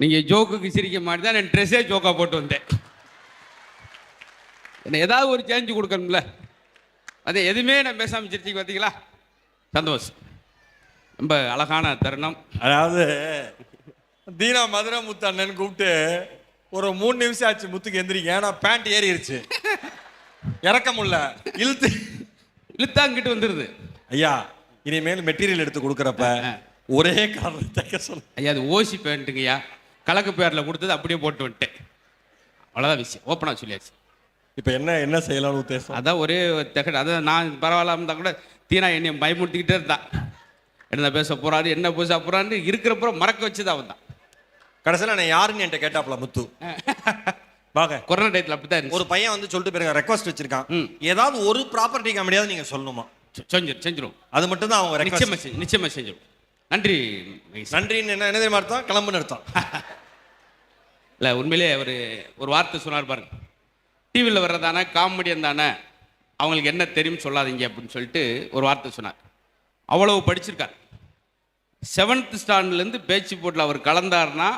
நீங்கள் ஜோக்குக்கு சிரிக்க மாதிரி தான் நான் ட்ரெஸ்ஸே ஜோக்காக போட்டு வந்தேன். என்ன ஏதாவது ஒரு சேஞ்சு கொடுக்கணும்ல, அது எதுவுமே நான் பேசாமல் சிரிச்சிக்கு பார்த்தீங்களா? சந்தோஷம். ரொம்ப அழகான தருணம். அதாவது தீனா மதுரை முத்து அண்ணன் கூப்பிட்டு ஒரு 3 நிமிஷம் ஆச்சு முத்துக்கு எந்திரிக்க. ஏன்னா பேண்ட் ஏறிடுச்சு, இறக்க முடியல, இழுத்தாங்கிட்டு வந்துடுது. ஐயா இனிமேல் மெட்டீரியல் எடுத்து கொடுக்குறப்ப ஒரே காரணம் தைக்க சொல்ல. ஐயா அது ஓசி பேண்ட்டுங்கய்யா, கலக்கு பேரில் கொடுத்தது அப்படியே போட்டு வந்துட்டேன். அவ்வளோதான் விஷயம், ஓப்பனாக சொல்லியாச்சு. இப்போ என்ன செய்யலாம்னு உத்தேசம்? அதான் ஒரே தகடு. அதான் நான் பரவாயில்லாம இருந்தால் கூட தீனா என்னை பயமுறுத்திக்கிட்டே இருந்தான். என்ன பேச போறாரு, என்ன பேச போறான்னு இருக்கிறப்ப மறக்க வச்சுதான் அவன் தான். கடைசியில் நான் யாருன்னு என்கிட்ட கேட்டாப்ல முத்து. வாங்க, கொரோனா டயத்தில் அப்படித்தான் இருந்துச்சு. ஒரு பையன் வந்து சொல்லிட்டு போயிருக்க, ரெக்வஸ்ட் வச்சிருக்கான், ஏதாவது ஒரு ப்ராப்பர்ட்டி கம்பெனியாவது நீங்க சொல்லணுமா? செஞ்சிடும். அது மட்டும் தான் அவங்க நிச்சயமா செஞ்சிடும். நன்றி. நன்றின்னு என்ன தெரியுமா அர்த்தம்? கிளம்புன்னு அர்த்தம். இல்லை உண்மையிலே ஒரு வார்த்தை சொன்னார் பாருங்க, டிவியில் வர்றதானே காமெடியன் தானே, அவங்களுக்கு என்ன தெரியும் சொல்லாதீங்க அப்படின்னு சொல்லிட்டு ஒரு வார்த்தை சொன்னார். அவ்வளவு படிச்சிருக்கார். 7th ஸ்டாண்டர்ட்லேருந்து பேச்சு போட்டில் அவர் கலந்தார்னா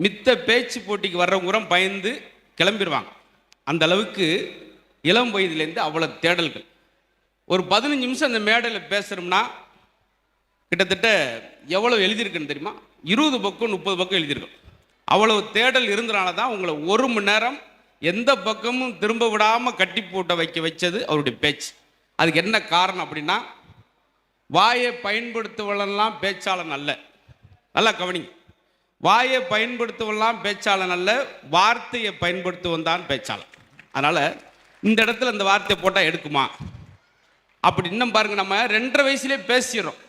மித்த பேச்சு போட்டிக்கு வர்றவங்க பயந்து கிளம்பிடுவாங்க. அந்த அளவுக்கு இளம் வயதுலேருந்து அவ்வளோ தேடல்கள். ஒரு 15 நிமிஷம் அந்த மேடையில் பேசுகிறோம்னா கிட்டத்தட்ட எவ்வளோ எழுதியிருக்குன்னு தெரியுமா? 20 பக்கம் 30 பக்கம் எழுதியிருக்கோம். அவ்வளோ தேடல் இருந்தனால தான் உங்களை 1 மணி நேரம் எந்த பக்கமும் திரும்ப விடாமல் கட்டி போட்ட வச்சது அவருடைய பேச்சு. அதுக்கு என்ன காரணம் அப்படின்னா, வாயை பயன்படுத்துவதெல்லாம் பேச்சாளன் அல்ல. நல்லா கவனிங்க, வாயை பயன்படுத்துவதெல்லாம் பேச்சாளன் அல்ல, வார்த்தையை பயன்படுத்துவன் தான் பேச்சாளன். அதனால் இந்த இடத்துல இந்த வார்த்தையை போட்டால் எடுக்குமா அப்படி இன்னும் பாருங்கள், நம்ம 2.5 வயசுலேயே பேசிடுறோம்.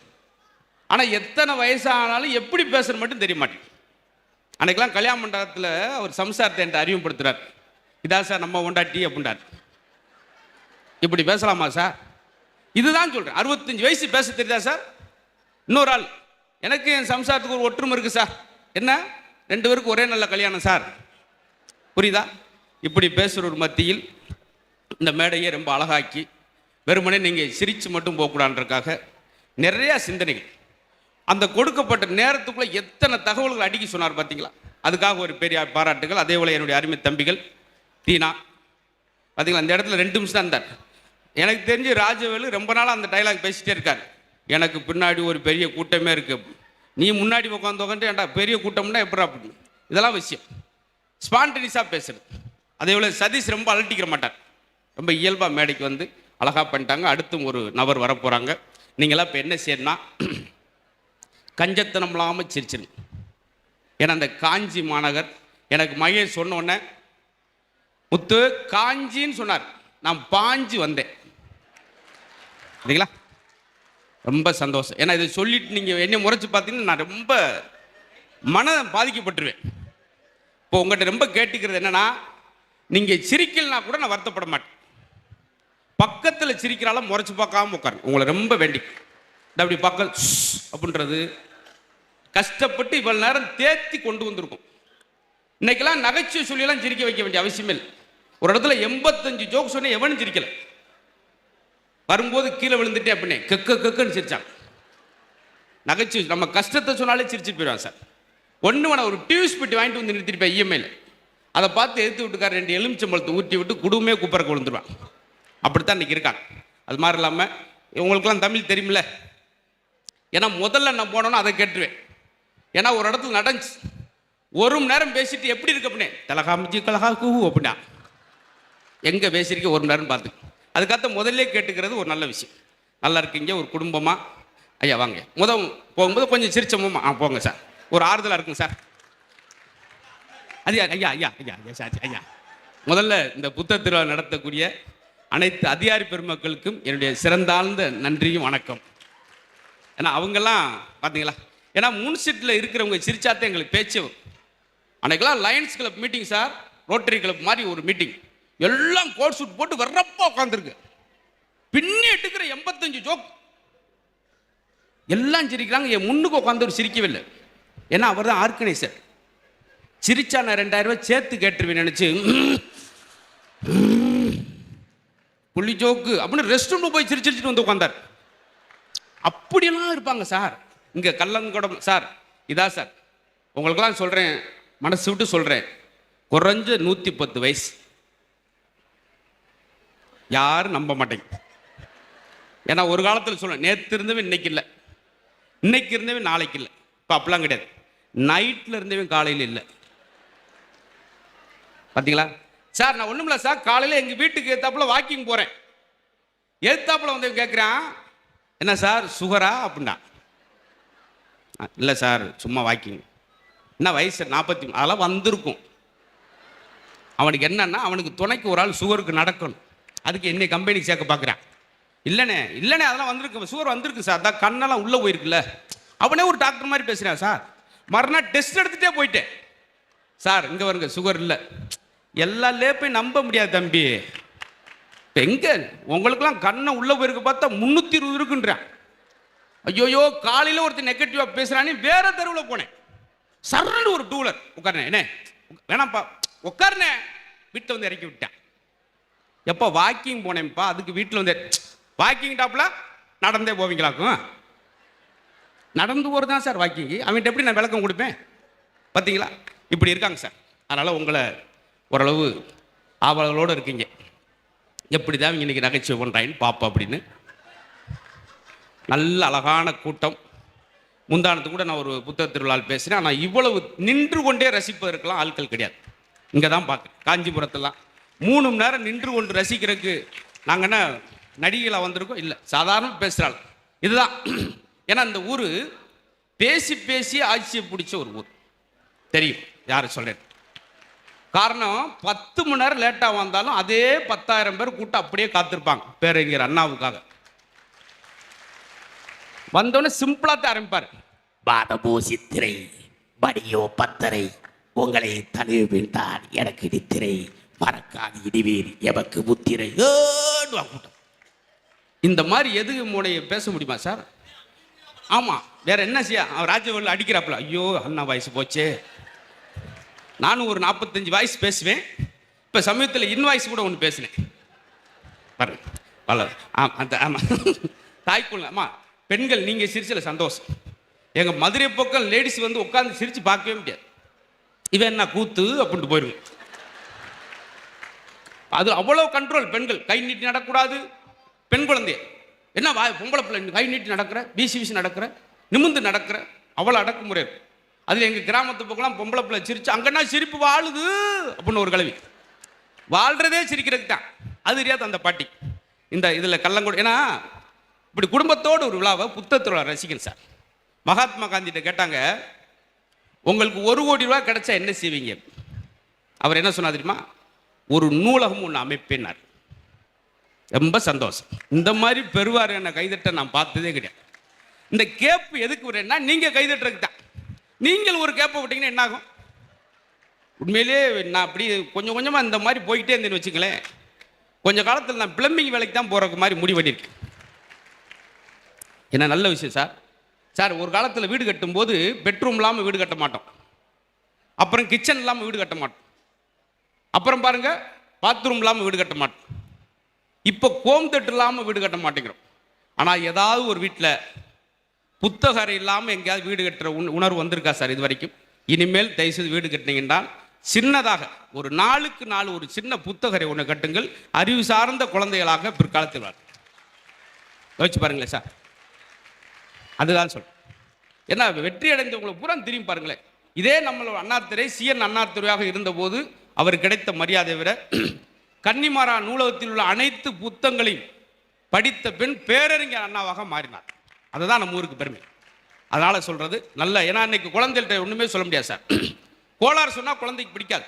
ஆனால் எத்தனை வயசானாலும் எப்படி பேசுகிற மட்டும் தெரிய மாட்டேங்குது. அன்றைக்கெல்லாம் கல்யாண மண்டபத்தில் அவர் சம்சாரத்தை என்கிட்ட அறிமுகப்படுத்துகிறார். இதான் சார் நம்ம கொண்டாட்டி அப்படின்றார். இப்படி பேசலாமா சார்? இதுதான் சொல்கிறேன். 65 வயசு பேச தெரியுதா சார்? இன்னொரு ஆள், எனக்கு என் சம்சாரத்துக்கு ஒரு ஒற்றுமை இருக்குது சார். என்ன 2 பேருக்கு ஒரே நல்ல கல்யாணம் சார். புரியுதா? இப்படி பேசுகிற ஒரு மத்தியில் இந்த மேடையை ரொம்ப அழகாக்கி, வெறுமனே நீங்கள் சிரித்து மட்டும் போகக்கூடாதுன்றதுக்காக நிறையா சிந்தனைகள், அந்த கொடுக்கப்பட்ட நேரத்துக்குள்ளே எத்தனை தகவல்கள் அடிக்கி சொன்னார் பார்த்தீங்களா? அதுக்காக ஒரு பெரிய பாராட்டுகள். அதே போல் என்னுடைய அருமை தம்பிகள் தீனா பார்த்தீங்களா, அந்த இடத்துல 2 நிமிஷம் தான் இருந்தார். எனக்கு தெரிஞ்சு ராஜவேலு ரொம்ப நாளாக அந்த டைலாக் பேசிகிட்டே இருக்கார். எனக்கு பின்னாடி ஒரு பெரிய கூட்டமே இருக்குது, நீ முன்னாடி உட்காந்து ஏன்டா பெரிய கூட்டம்னா எப்படா அப்படின்னு. இதெல்லாம் விஷயம் ஸ்பான்டனிஸாக பேசுறது. அதே போல் சதீஷ் ரொம்ப அலட்டிக்கிற மாட்டார், ரொம்ப இயல்பாக மேடைக்கு வந்து அழகாக பண்ணிட்டாங்க. அடுத்தும் ஒரு நபர் வரப்போகிறாங்க. நீங்களாம் இப்போ என்ன செய்யணும்னா, கஞ்சத்தனம் இல்லாமல் சிரிச்சிருங்க. ஏன்னா அந்த காஞ்சி மாநகர், எனக்கு மகேஷ் சொன்ன உடனே முத்து காஞ்சின்னு சொன்னார், நான் பாஞ்சு வந்தேன். சரிங்களா? ரொம்ப சந்தோஷம். ஏன்னா இதை சொல்லிட்டு நீங்கள் என்ன முறைச்சி பார்த்தீங்கன்னா நான் ரொம்ப மனம் பாதிக்கப்பட்டுருவேன். இப்போ உங்கள்கிட்ட ரொம்ப கேட்டுக்கிறது என்னன்னா, நீங்கள் சிரிக்கலனா கூட நான் வருத்தப்பட மாட்டேன். பக்கத்தில் சிரிக்கிறால முறைச்சி பார்க்காம உட்காருங்க. உங்களை ரொம்ப வேண்டி அப்படி பக்கம் அப்படின்றது கஷ்டப்பட்டு இவ்வளவு நேரம் தேத்தி கொண்டு வந்திருக்கும். இன்னைக்கெல்லாம் நகைச்சுவை சொல்லியெல்லாம் சிரிக்க வைக்க வேண்டிய அவசியமே இல்லை. ஒரு இடத்துல 85 ஜோக் சொன்னேன், எவனும் சிரிக்கல. வரும்போது கீழே விழுந்துட்டே அப்படின்னே கக்குன்னு சிரிச்சாங்க. நகைச்சுவை நம்ம கஷ்டத்தை சொன்னாலே சிரிச்சுட்டு போயிடுவான் சார். ஒன்று வேணா ஒரு டியூஸ் பெட்டி வாங்கிட்டு வந்து நிறுத்திருப்பேன் இஎம்ஐல, அதை பார்த்து எடுத்து விட்டுக்கார 2 எலுமிச்சம்பழத்தை ஊற்றி விட்டு குடும்பமே குப்பரக்கு விழுந்துருவான். அப்படித்தான் இன்னைக்கு இருக்காங்க. அது மாதிரி இல்லாமல் உங்களுக்கெல்லாம் தமிழ் தெரியுமில்ல, ஏன்னா முதல்ல நான் போனோன்னா அதை கேட்டுருவேன். ஏன்னா ஒரு இடத்துல நடந்துச்சு, 1 மணி நேரம் பேசிட்டு எப்படி இருக்கு அப்படின்னே தலகாமிச்சு கலகா கூ அப்படின்னா, எங்கே பேசியிருக்க 1 மணி நேரம் பார்த்து அதுக்காக முதல்ல கேட்டுக்கிறது ஒரு நல்ல விஷயம். நல்லா இருக்கீங்க ஒரு குடும்பமாக, ஐயா வாங்க போகும்போது கொஞ்சம் சிரிச்சோமா, போங்க சார், ஒரு ஆறுதலாக இருக்குங்க சார். ஐயா ஐயா ஐயா ஐயா ஐயா சார் ஐயா. முதல்ல இந்த புத்தக திருவிழா நடத்தக்கூடிய அனைத்து அதிகாரி பெருமக்களுக்கும் என்னுடைய சிறந்தாழ்ந்த நன்றியும் வணக்கம். ஏன்னா அவங்கெல்லாம் பார்த்தீங்களா, ஏன்னா முன்சீட்டில் இருக்கிறவங்க சிரிச்சாத்தான் எங்களுக்கு பேச்சு. அன்றைக்கெல்லாம் lions club meeting sir, rotary club மாதிரி ஒரு மீட்டிங், எல்லாம் கோட் சூட் போட்டு வர்றப்போ உட்காந்துருக்கு, பின்னி எடுக்கிற 85 ஜோக் எல்லாம் சிரிக்கிறாங்க. என் முன்னுக்கு உட்காந்து ஒரு சிரிக்கவே இல்லை. ஏன்னா அவர் தான் ஆர்கனைசர். சிரிச்சா நான் 2000 ரூபாய் சேர்த்து கேட்டுருவேன் நினச்சி புள்ளி ஜோக்கு அப்படின்னு ரெஸ்ட் ரூம்ல போய் சிரிச்சிட்டு வந்து உட்காந்தார். அப்படியெல்லாம் இருப்பாங்க சார். இங்கே கல்லங்கடம் சார், இதா சார் உங்களுக்கெல்லாம் சொல்கிறேன், மனசு விட்டு சொல்கிறேன், குறைஞ்ச 110 வயசு. யாரும் நம்ப மாட்டேங்க. ஏன்னா ஒரு காலத்தில் சொல்லுவேன், நேற்று இருந்தவன் இன்னைக்கு இல்லை, இன்னைக்கு இருந்தவன் நாளைக்கு இல்லை. இப்போ அப்படிலாம் கிடையாது. நைட்டில் இருந்தவன் காலையில் இல்லை. பார்த்தீங்களா சார்? நான் ஒன்றும் இல்லை சார், காலையில் எங்கள் வீட்டுக்கு ஏத்தாப்புல வாக்கிங் போகிறேன். ஏத்தாப்புல வந்து கேட்குறான், என்ன சார் சுகரா அப்படின்னா. இல்லை சார் சும்மா வாக்கிங். என்ன வயசு 40, அதெல்லாம் வந்திருக்கும். அவனுக்கு என்னன்னா, அவனுக்கு துணைக்கு ஒரு ஆள் சுகருக்கு நடக்கணும். அதுக்கு என்னை கம்பெனிக்கு சேர்க்க பார்க்குறான். இல்லைண்ணே இல்லைண்ணே அதெல்லாம் வந்திருக்கு, சுகர் வந்திருக்கு சார், அதான் கண்ணெல்லாம் உள்ளே போயிருக்குல்ல. அவனே ஒரு டாக்டர் மாதிரி பேசுகிறான் சார். மறுநாள் டெஸ்ட் எடுத்துகிட்டே போயிட்டேன். சார் இங்கே வருங்க சுகர் இல்லை. எல்லா போய் நம்ப முடியாது தம்பி. இப்போ எங்கே உங்களுக்கெல்லாம் கண்ணை உள்ளே போயிருக்க பார்த்தா 320 இருக்குன்றான். ஐயோயோ, காலையில் ஒருத்தர் நெகட்டிவாக பேசுகிறானே, வேற தெருவில் போனேன். சர்ன்னு ஒரு டூலர் உட்காருனேன். என்ன வேணாம்ப்பா உட்காருனே, வீட்டில் வந்து இறக்கி விட்டேன். எப்போ வாக்கிங் போனேன்ப்பா, அதுக்கு வீட்டில் வந்து வாக்கிங் டாப்ல நடந்தே போவீங்களாக்கும். நடந்து போகிறது தான் சார் வாக்கிங். அவன்கிட்ட எப்படி நான் விளக்கம் கொடுப்பேன்? பார்த்தீங்களா, இப்படி இருக்காங்க சார். அதனால் உங்களை ஓரளவு ஆவலோடு இருக்கீங்க, எப்படி தான் இவங்க இன்றைக்கி நகைச்சுவை பண்ணுறாங்கன்னு பார்ப்போம் அப்படின்னு. நல்ல அழகான கூட்டம். முந்தானத்து கூட நான் ஒரு புத்தக திருவிழாவில் பேசுகிறேன். ஆனால் இவ்வளவு நின்று கொண்டே ரசிப்பதற்கெல்லாம் ஆட்கள் கிடையாது. இங்கே தான் பார்க்குறேன். காஞ்சிபுரத்தெல்லாம் 3 மணி நேரம் நின்று கொண்டு ரசிக்கிறதுக்கு நாங்கள் என்ன நடிகைகளாக வந்திருக்கோம்? இல்லை, சாதாரண பேசுகிறாள். இதுதான். ஏன்னா இந்த ஊர் பேசி பேசி ஆட்சியை பிடிச்ச ஒரு ஊர். தெரியும் யார் சொல்கிறேன். காரணம் 10 மணி நேரம் லேட்டாக வந்தாலும் அதே 10,000 பேர் கூட்டம் அப்படியே காத்திருப்பாங்க பேரறிஞர் அண்ணாவுக்காக. வந்தோடனே சிம்பிளாக தான் ஆரம்பிப்பார். பாதமோ சித்திரை மணியோ பத்தரை, உங்களை தழுவிட்டான் எனக்கு நித்திரை, மறக்காது இடிவீர் எமக்கு முத்திரை. கூட்டம் இந்த மாதிரி எதுக்கு மூளையை பேச முடியுமா சார்? ஆமாம், வேற என்ன செய்ய? அவன் ராஜ்யவர்கள் அடிக்கிறாப்புல. ஐயோ அண்ணா வயசு போச்சே. நானும் ஒரு 45 வாய்ஸ் பேசுவேன். இப்போ சமயத்தில் இன்வாய்ஸ் கூட ஒன்று பேசினேன் பாருங்க. அந்த ஆமாம் தாய்க்குள்ள. ஆமாம், பெண்கள் நீங்கள் சிரிச்சல சந்தோஷம். எங்கள் மதுரை பக்கம் லேடிஸ் வந்து உட்காந்து சிரித்து பார்க்கவே முடியாது. இவன் என்ன கூத்து அப்படின்ட்டு போயிடுங்க. அது அவ்வளோ கண்ட்ரோல். பெண்கள் கை நீட்டி நடக்கூடாது. பெண் குழந்தை என்ன பொம்பளை பிள்ளை கை நீட்டி நடக்கிற, வீசி வீசி நடக்கிற, நிமிந்து நடக்கிற, அவ்வளோ அடக்குமுறை இருக்கு. அதில் எங்கள் கிராமத்து பக்கம்லாம் பொம்பளை பிள்ளை சிரிச்சு அங்கன்னா சிரிப்பு வாழுது அப்படின்னு ஒரு கல்வி. வாழ்கிறதே சிரிக்கிறதுக்கு தான். அது தெரியாது அந்த பாட்டி. இந்த இதில் கள்ளங்கூட. ஏன்னா இப்படி குடும்பத்தோடு ஒரு விழாவை புத்தகத்தோட ரசிக்கணும் சார். மகாத்மா காந்திகிட்ட கேட்டாங்க, உங்களுக்கு 1 கோடி ரூபா கிடைச்சா என்ன செய்வீங்க? அவர் என்ன சொன்னார் தெரியுமா? ஒரு நூலகம் ஒன்று அமைப்பேனார். ரொம்ப சந்தோஷம். இந்த மாதிரி பெறுவார் என்ன கைதட்ட நான் பார்த்ததே கிடையாது. இந்த கேப்பு எதுக்கு வரேன்னா, நீங்கள் கைதட்டுறதுக்கு தான். நீங்கள் ஒரு கேப்பை விட்டீங்கன்னா என்ன ஆகும்? உண்மையிலே நான் அப்படி கொஞ்சம் கொஞ்சமாக இந்த மாதிரி போய்கிட்டே இருந்தேன்னு வச்சுங்களேன், கொஞ்சம் காலத்தில் நான் பிளம்பிங் வேலைக்கு தான் போகிறக்கு மாதிரி முடிவு பண்ணியிருக்கேன். என்ன நல்ல விஷயம் சார். சார் ஒரு காலத்தில் வீடு கட்டும்போது பெட்ரூம் இல்லாமல் வீடு கட்ட மாட்டோம். அப்புறம் கிச்சன் இல்லாமல் வீடு கட்ட மாட்டோம். அப்புறம் பாருங்க பாத்ரூம் இல்லாமல் வீடு கட்ட மாட்டோம். இப்போ கோம் தட்டு இல்லாமல் வீடு கட்ட மாட்டேங்கிறோம். ஆனால் ஏதாவது ஒரு வீட்டில் புத்தக அறை இல்லாமல் எங்கேயாவது வீடு கட்டுற உணர்வு வந்திருக்கா சார் இது வரைக்கும்? இனிமேல் தயவுசெய்து வீடு கட்டினீங்கன்னா சின்னதாக ஒரு 4க்கு 4 ஒரு சின்ன புத்தக அறை ஒன்று கட்டுங்கள். அறிவு சார்ந்த குழந்தைகளாக பிற்காலத்தில் வரும். யோசிச்சு பாருங்களேன் சார். அதுதான் சொல்றேன். ஏன்னா வெற்றி அடைந்தவங்களை பூரா திரும்பி பாருங்களேன். இதே நம்மளோட அண்ணாதுரை CN அண்ணாதுரையாக இருந்தபோது அவர் கிடைத்த மரியாதை விட கன்னிமாரா நூலகத்தில் உள்ள அனைத்து புத்தகங்களையும் படித்த பெண் பேரறிஞர் அண்ணாவாக மாறினார். அதுதான் நம்ம ஊருக்கு பெருமை. அதனால் சொல்கிறது நல்ல. ஏன்னா இன்னைக்கு குழந்தைகள்கிட்ட ஒன்றுமே சொல்ல முடியாது சார். கோளாறு சொன்னால் குழந்தைக்கு பிடிக்காது.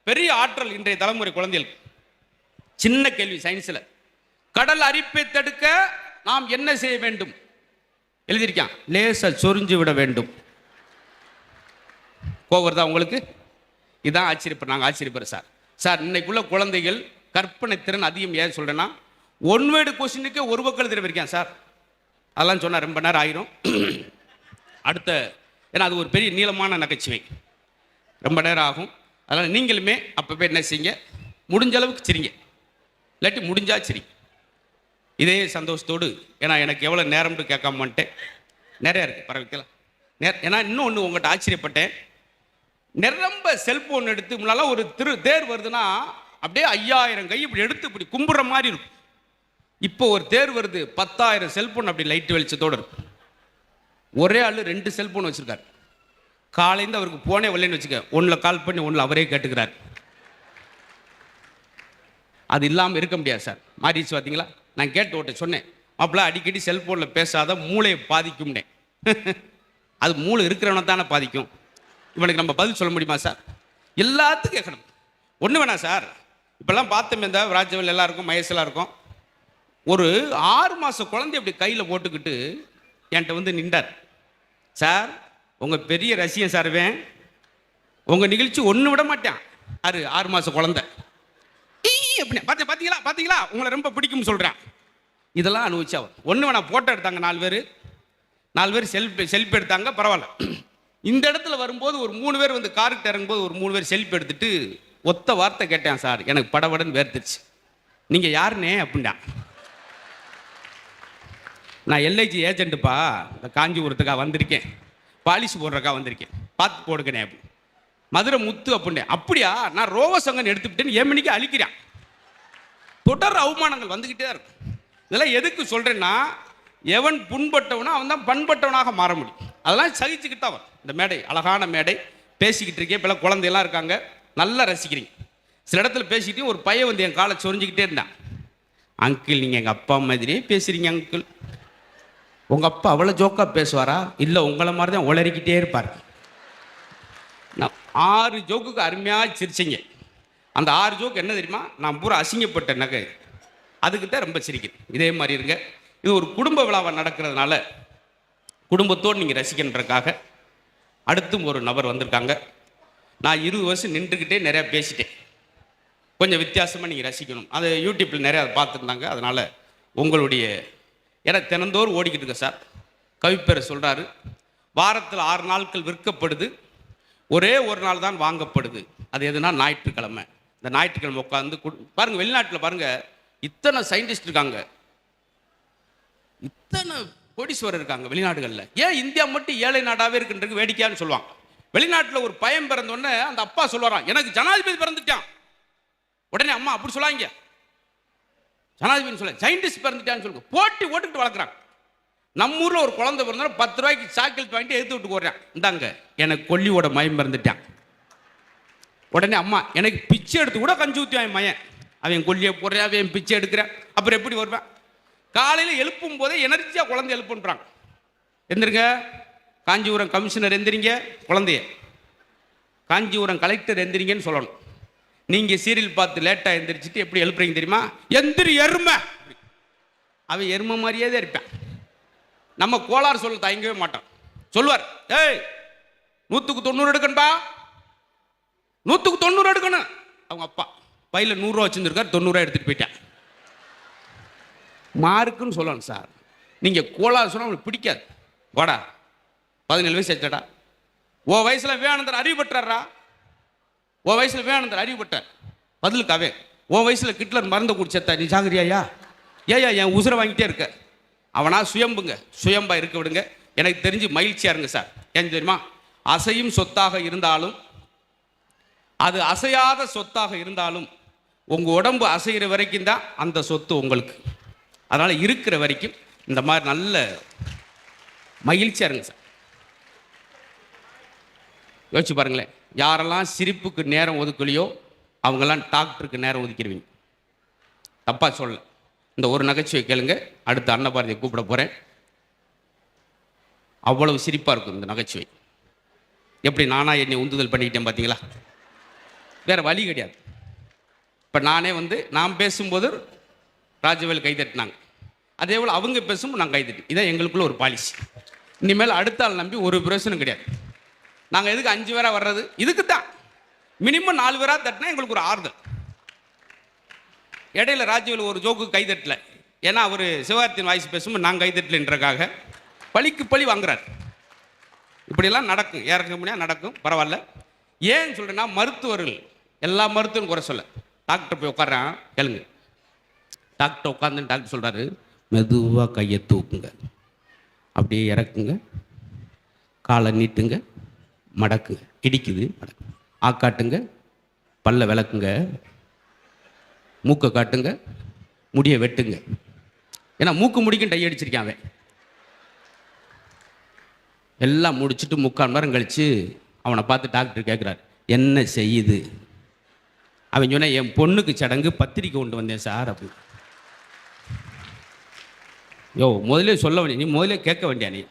பெரிய ஆற்றல் இன்றைய தலைமுறை குழந்தைகளுக்கு. சின்ன கேள்வி சயின்ஸில், கடல் அரிப்பை தடுக்க நாம் என்ன செய்ய வேண்டும் எழுதியிருக்கான். லேச சொரிஞ்சு விட வேண்டும். கோவர் தான் உங்களுக்கு. இதான் ஆச்சரியப்பட நாங்கள் ஆச்சரியப்படுறோம் சார். சார் இன்னைக்குள்ள குழந்தைகள் கற்பனை திறன் அதிகம். ஏன் சொல்கிறேன்னா, 1 வேர்டு கொஸ்டினுக்கே ஒரு பக்கம் திரும்பியிருக்கேன் சார். அதெல்லாம் சொன்னால் ரொம்ப நேரம் ஆயிரும். அடுத்த ஏன்னா அது ஒரு பெரிய நீளமான நகைச்சுவை, ரொம்ப நேரம் ஆகும். அதனால் நீங்களுமே அப்போ என்ன செய்யுங்க, முடிஞ்ச அளவுக்கு சிரிங்க, இல்லாட்டி முடிஞ்சா சிரிங்க. இதே சந்தோஷத்தோடு. ஏன்னா எனக்கு எவ்வளோ நேரம்னு கேட்காம வந்துட்டேன். நிறையா இருக்குது பரவாயில்ல. ஏன்னா இன்னும் ஒன்று உங்கள்கிட்ட ஆச்சரியப்பட்டேன். நிரம்ப செல்போன் எடுத்து முன்னால ஒரு தேர் வருதுன்னா அப்படியே 5000 கை இப்படி எடுத்து இப்படி கும்புற மாதிரி இருக்கும். இப்போ ஒரு தேர் வருது 10,000 செல்போன் அப்படி லைட் வெளிச்சத்தோடு இருக்கும். ஒரே ஆள் 2 செல்போன் வச்சிருக்காரு. காலையிலேருந்து அவருக்கு போனே வரலன்னு வச்சுக்க, ஒன்றில் கால் பண்ணி ஒன்றில் அவரே கேட்டுக்கிறார். அது இல்லாமல் இருக்க முடியாது சார். மாறிடுச்சு பார்த்தீங்களா? நான் கேட்டு ஓட்ட சொன்னேன், மாப்பிள்ள அடிக்கடி செல்போனில் பேசாத மூளையை பாதிக்கும்னே. அது மூளை இருக்கிறவனை தானே பாதிக்கும். இவனுக்கு நம்ம பதில் சொல்ல முடியுமா சார்? எல்லாத்துக்கும் கேட்கணும். ஒன்று வேணாம் சார். இப்போல்லாம் பார்த்தோம், இந்த ராஜ்யவில் எல்லாருக்கும் மகேஷெல்லாம் இருக்கும். ஒரு 6 மாத குழந்தை அப்படி கையில் போட்டுக்கிட்டு என்கிட்ட வந்து நின்றார். சார் உங்கள் பெரிய ரசிகன் சார்வேன், உங்கள் நிகழ்ச்சி ஒன்று விட மாட்டேன். 6 மாத குழந்தை எப்படி பார்த்தீங்களா பார்த்தீங்களா உங்களை ரொம்ப பிடிக்கும்னு சொல்கிறேன். இதெல்லாம் அனுபவிச்சா ஒன்று வேணா. ஃபோட்டோ எடுத்தாங்க 4 பேர் செல்ஃபி எடுத்தாங்க, பரவாயில்ல. இந்த இடத்துல வரும்போது ஒரு 3 பேர் வந்து காருக்கு இறங்கும்போது ஒரு 3 பேர் செல்ஃபி எடுத்துட்டு ஒத்த வார்த்தை கேட்டேன் சார், எனக்கு படபடன்னு வேர்த்துருச்சு. நீங்கள் யாருன்னே அப்படின்ட்டான். நான் எல்ஐஜி ஏஜென்ட்டுப்பா, இந்த காஞ்சிபுரத்துக்காக வந்திருக்கேன், பாலிஷ் போடுறக்கா வந்திருக்கேன், பார்த்து போடுக்கணே அப்படி. மதுரை முத்து அப்படின்னேன். அப்படியா, நான் ரோவசங்கன் எடுத்துக்கிட்டேன்னு 7 மணிக்கு அழிக்கிறேன். தொடர் அவமானங்கள் வந்துக்கிட்டே இருக்கும். இதெல்லாம் எதுக்கு சொல்கிறேன்னா, எவன் புண்பட்டவனோ அவன் தான் பண்பட்டவனாக மாற முடியும். அதெல்லாம் சகிச்சுக்கிட்டு தான் வரும். இந்த மேடை அழகான மேடை, பேசிக்கிட்டு இருக்கேன். இப்போல்லாம் குழந்தையெல்லாம் இருக்காங்க, நல்லா ரசிக்கிறீங்க. சில இடத்துல பேசிக்கிட்டே ஒரு பையன் வந்து என் காலை சொரிஞ்சிக்கிட்டே இருந்தான். அங்கிள் நீங்கள் எங்கள் அப்பா மாதிரியே பேசுகிறீங்க அங்கிள். உங்கள் அப்பா அவ்வளோ ஜோக்காக பேசுவாரா? இல்லை உங்களை மாதிரி தான் உளறிக்கிட்டே இருப்பார். நான் 6 ஜோக்குக்கு அருமையாக சிரிச்சிங்க. அந்த 6 ஜோக்கு என்ன தெரியுமா? நான் பூரா அசிங்கப்பட்ட நகை, அதுக்கு தான் ரொம்ப சிரிக்கிறேன். இதே மாதிரி இருங்க. இது ஒரு குடும்ப விழாவை நடக்கிறதுனால குடும்பத்தோடு நீங்கள் ரசிக்கின்றதுக்காக அடுத்தும் ஒரு நபர் வந்திருக்காங்க. நான் 20 வருஷம் நின்றுக்கிட்டே நிறையா பேசிட்டேன். கொஞ்சம் வித்தியாசமாக நீங்கள் ரசிக்கணும். அது யூடியூப்பில் நிறையா பார்த்துருந்தாங்க. அதனால் உங்களுடைய ஏன்னா தினந்தோறும் ஓடிக்கிட்டு இருக்க சார். கவிப்பேரை சொல்கிறாரு, வாரத்தில் 6 நாட்கள் விற்கப்படுது, ஒரே ஒரு நாள் தான் வாங்கப்படுது. அது எதுனா ஞாயிற்றுக்கிழமை. இந்த ஞாயிற்றுக்கிழமை உட்காந்து பாருங்கள். வெளிநாட்டில் பாருங்கள், இத்தனை சயின்டிஸ்ட் இருக்காங்க, இத்தனை கோடீஸ்வரர் இருக்காங்க வெளிநாடுகளில். ஏன் இந்தியா மட்டும் ஏழை நாடாகவே இருக்குன்றது வேடிக்கையான்னு சொல்லுவாங்க. வெளிநாட்டில் ஒரு பையன் பிறந்தோடனே அந்த அப்பா சொல்லுவாராம், எனக்கு ஜனாதிபதி பிறந்துட்டான். உடனே அம்மா அப்படி சொல்லாங்க, ஜனாதிபதி சொல்ல சயின்டிஸ்ட் பிறந்துட்டான்னு சொல்லுங்க. போட்டி ஓட்டுக்கிட்டு வளர்க்குறாங்க. நம்ம ஊரில் ஒரு குழந்தை பிறந்தாலும் 10 ரூபாய்க்கு சாக்கில் வாங்கிட்டு எடுத்து விட்டு போடுறான். இந்தாங்க எனக்கு கொல்லியோட மயம் பிறந்துட்டான். உடனே அம்மா எனக்கு பிச்சை எடுத்து கூட கஞ்சி ஊற்றி அவன் மயன், அவன் கொல்லியை போடுறேன், அவன் பிச்சை எடுக்கிறேன், அப்புறம் எப்படி வருவேன்? காலையில் எழுப்பும் போதே எனர்ஜியாக குழந்தை எழுப்புன்றாங்க. எந்திரிங்க, காஞ்சிபுரம் கமிஷனர் எந்திரிங்க, குழந்தைய காஞ்சிபுரம் கலெக்டர் எந்திரிங்கன்னு சொல்லணும். நீங்கள் சீரியல் பார்த்து லேட்டாக எந்திரிச்சிட்டு எப்படி எழுப்புறீங்க தெரியுமா? எந்திரி எருமை. அவன் எருமை மாதிரியே தான் இருப்பான். நம்ம கோளாறு சொல்ல தயங்கவே மாட்டோம். சொல்லுவார், ஏய் 100க்கு 90 எடுக்கணும்பா, 100க்கு 90 எடுக்கணும். அவங்க அப்பா பையில 100 ரூபா வச்சுருந்துருக்கார், 90 ரூபா எடுத்துகிட்டு போயிட்டேன். மார்க்குன்னு சொல்லணும் சார். நீங்கள் கோளாறு சொன்னால் உங்களுக்கு பிடிக்காது. வாடா 17 வயசு ஆச்சாடா, ஓ வயசில் விவேகானந்தர் அறிவு பெற்றாரா, ஓ வயசில் விவேகானந்தர் அறிவு பெற்றார். பதிலுக்காவே ஓ வயசில் கிட்லர் மருந்து குடிச்சா நீ சாகுறியாயா? ஏயா என் உசுரை வாங்கிட்டே இருக்க? அவனா சுயம்புங்க, சுயம்பா இருக்க விடுங்க. எனக்கு தெரிஞ்சு மகிழ்ச்சியாக இருங்க சார். ஏன் தெரியுமா? அசையும் சொத்தாக இருந்தாலும், அது அசையாத சொத்தாக இருந்தாலும், உங்கள் உடம்பு அசைகிற வரைக்கும் தான் அந்த சொத்து உங்களுக்கு. அதனால் இருக்கிற வரைக்கும் இந்த மாதிரி நல்ல மகிழ்ச்சியாக இருங்க சார். யோசிச்சு பாருங்களேன், யாரெல்லாம் சிரிப்புக்கு நேரம் ஒதுக்கலையோ அவங்கெல்லாம் டாக்டருக்கு நேரம் ஒதுக்கிடுவீங்க. தப்பாக சொல்ல. இந்த ஒரு நகைச்சுவை கேளுங்க, அடுத்த அன்னபாரதியை கூப்பிட போகிறேன். அவ்வளவு சிரிப்பாக இருக்கும் இந்த நகைச்சுவை. எப்படி நானாக என்னை உந்துதல் பண்ணிக்கிட்டேன் பார்த்தீங்களா? வேறு வழி கிடையாது. இப்போ நானே வந்து நான் பேசும்போது ராஜவேல் கைதட்டினாங்க, அதே போல் அவங்க பேசும்போது நான் கைதட்டேன். இதான் எங்களுக்குள்ள ஒரு பாலிசி. இனிமேல் அடுத்த ஆள் நம்பி ஒரு பிரயோசனம் கிடையாது. நாங்கள் எதுக்கு 5 பேராக வர்றது? இதுக்கு தான். மினிமம் 4 பேராக தட்டினா எங்களுக்கு ஒரு ஆறுதல். இடையில ராஜ்யவில் ஒரு ஜோக்கு கைதட்டல, ஏன்னா அவர் சிவகார்த்தியின் வாய்ஸ் பேசும்போது நான் கைதட்டலன்றக்காக பழிக்கு பழி வாங்குறார். இப்படியெல்லாம் நடக்கும், ஏறக்க முடியாது நடக்கும், பரவாயில்ல. ஏன்னு சொல்கிறேன்னா, மருத்துவர்கள் எல்லா மருத்துவரும் குறை சொல்ல. டாக்டர் போய் உட்காரான், கேளுங்க. டாக்டர் உட்காந்து டாக்டர் சொல்கிறாரு, மெதுவாக கையை தூக்குங்க, அப்படியே இறக்குங்க, காலை நீட்டுங்க, மடக்கு, இடிக்குது மடக்கு. காட்டுங்க, பல்ல விளக்குங்க, மூக்கை காட்டுங்க, முடியை வெட்டுங்க. ஏன்னா மூக்கு முடிக்கும் டை அடிச்சிருக்கான் அவன். எல்லாம் முடிச்சுட்டு 3/4 மணி நேரம் கழிச்சு அவனை பார்த்து டாக்டர் கேட்குறாரு, என்ன செய்யுது? அவன் சொன்ன, என் பொண்ணுக்கு சடங்கு, பத்திரிக்கை கொண்டு வந்தேன் சார் அப்படி. யோ, முதலே சொல்ல வேண்டிய, நீ முதலே கேட்க வேண்டியா நீ?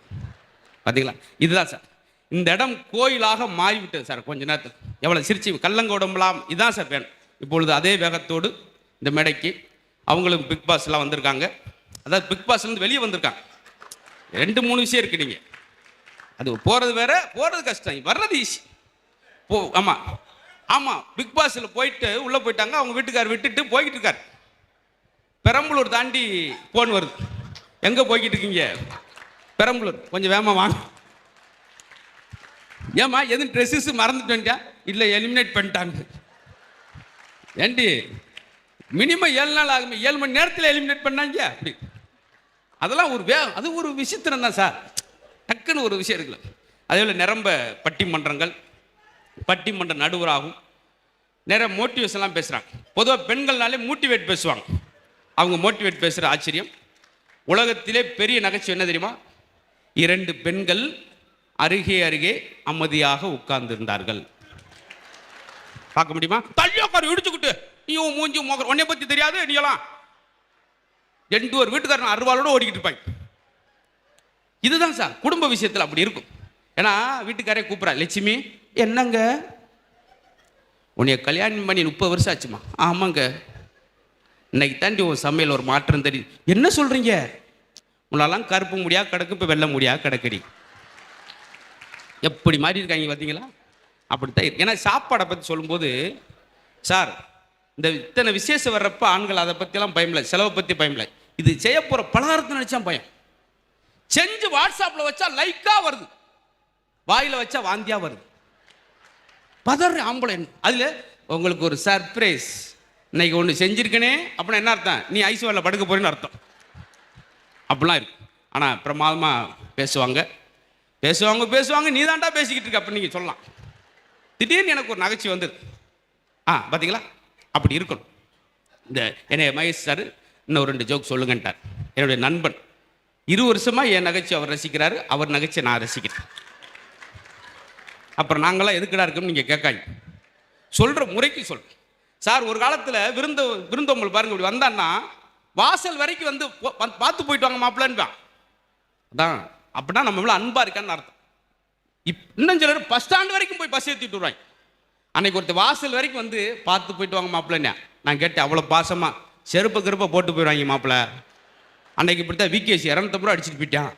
பார்த்தீங்களா? இதுதான் சார், இந்த இடம் கோயிலாக மாறிவிட்டது சார் கொஞ்ச நேரத்துக்கு. எவ்வளோ சிரிச்சு கல்லங்க உடம்புலாம், இதுதான் சார் வேணும். இப்பொழுது அதே வேகத்தோடு இந்த மேடைக்கு அவங்களும் பிக் பாஸ்லாம் வந்திருக்காங்க. அதாவது பிக் பாஸ்லேருந்து வெளியே வந்திருக்காங்க. 2-3 விஷயம் இருக்குது. நீங்கள் அது போகிறது வேற, போகிறது கஷ்டம், வர்றது ஈஸி. ஆமாம் ஆமாம், பிக் பாஸில் போயிட்டு உள்ளே போயிட்டாங்க. அவங்க வீட்டுக்கார் விட்டுட்டு போய்கிட்டு இருக்கார். பெரம்பலூர் தாண்டி போன் வருது, எங்கே போய்கிட்டு இருக்கீங்க? பெரம்பலூர், கொஞ்சம் வேகமாக வாங்க. ஏம்மா எதுவும் ட்ரெஸ்ஸஸ் மறந்துட்டு வந்துட்டா? இல்லை, எலிமினேட் பண்ணிட்டாங்க. ஏண்டி மினிமம் 7 நாள் ஆகுமே, 7 மணி நேரத்தில் எலிமினேட் பண்ணாங்க அப்படி. அதெல்லாம் ஒரு அது ஒரு விசித்திரம் தான் சார். டக்குன்னு ஒரு விஷயம் இருக்குல்ல. அதே போல் நிரம்ப பட்டிமன்றங்கள், பட்டிமன்ற நடுவராகும், நிறைய மோட்டிவேஷன்லாம் பேசுகிறாங்க. பொதுவாக பெண்கள்னாலே மோட்டிவேட் பேசுவாங்க. அவங்க மோட்டிவேட் பேசுகிற ஆச்சரியம். உலகத்திலே பெரிய நகைச்சுவை என்ன தெரியுமா? 2 பெண்கள் அருகே அருகே அமைதியாக உட்கார்ந்திருந்தார்கள். பார்க்க முடியுமா? தள்ளியோக்கார இடிச்சுக்கிட்டு நீயும் மூஞ்சி மோக்கர், உன்னை பற்றி தெரியாது நீலாம். 2 ஒரு வீட்டுக்காரன் அருவாளோடு ஓடிக்கிட்டு இருப்பாங்க. இதுதான் சார் குடும்ப விஷயத்தில் அப்படி இருக்கும். ஏன்னா வீட்டுக்காரே கூப்பிட்றா, லட்சுமி என்னங்க, உன்னைய கல்யாணம் பண்ணி 30 வருஷம் ஆச்சுமா. ஆமாங்க, இன்னைக்கு தாண்டி உன் சமையல் ஒரு மாற்றம் தெரியும். என்ன சொல்கிறீங்க? முன்னாலாம் கருப்பு முடியா கிடக்கு, இப்போ வெள்ளை முடியா கிடக்கடி. எப்படி மாறி இருக்காங்க பார்த்தீங்களா? அப்படித்தான் இருக்கு. ஏன்னா சாப்பாடை பற்றி சொல்லும்போது சார், இந்த இத்தனை விசேஷம் வர்றப்ப ஆண்கள் அதை பற்றிலாம் பயமில்லை, செலவை பற்றி பயமில்லை. இது செய்ய போகிற பலகாரத்தை நினச்சா பயம். செஞ்சு வாட்ஸ்அப்பில் வச்சா லைக்காக வருது, வாயில் வச்சா வாந்தியாக வருது. பதற ஆம்பளை. அதில் உங்களுக்கு ஒரு சர்ப்ரைஸ், இன்னைக்கு ஒன்று செஞ்சிருக்கனே அப்படின்னா என்ன அர்த்தம்? நீ ஐஸ்வரில் படுக்க போறேன்னு அர்த்தம். அப்படிலாம் இருக்கு. ஆனால் பிரமாதமாக பேசுவாங்க பேசுவாங்க பேசுவாங்க. நீ தான்டா பேசிக்கிட்டு இருக்க அப்படின்னு நீங்கள் சொல்லலாம். திடீர்னு எனக்கு ஒரு நகைச்சுவை வந்தது. பார்த்தீங்களா? அப்படி இருக்கணும். இந்த என்னைய மகேஷ் சார் இன்னும் 2 ஜோக் சொல்லுங்கன்ட்டார். என்னுடைய நண்பன் 20 வருஷமாக என் நகைச்சுவை அவர் ரசிக்கிறாரு, அவர் நகைச்சுவை நான் ரசிக்கிறேன். அப்புறம் நாங்களாம் எதுக்கடா இருக்கோம்னு நீங்கள் கேட்காங்க. சொல்கிற முறைக்கு சொல்கிறேன் சார். ஒரு காலத்தில் விருந்தோம்பல் பாருங்க, இப்படி வந்தான்னா வாசல் வரைக்கும் வந்து பார்த்து போயிட்டு வாங்க மாப்பிள்ளான்பான். அதான் அப்படின்னா நம்ம இவ்வளோ அன்பாக இருக்கான்னு அர்த்தம். இன்னும் சிலர் பஸ் ஸ்டாண்ட் வரைக்கும் போய் பஸ் ஏற்றிட்டு வருவாங்க. அன்னைக்கு ஒருத்தர் வாசல் வரைக்கும் வந்து பார்த்து போயிட்டு வாங்க மாப்பிள்ளா. நான் கேட்டேன், அவ்வளோ பாசமாக செருப்பை கருப்பை போட்டு போயிடுவாங்க மாப்பிள்ளை. அன்னைக்கு இப்படி தான் விகேசி 250 ரூபா அடிச்சுட்டு போயிட்டான்.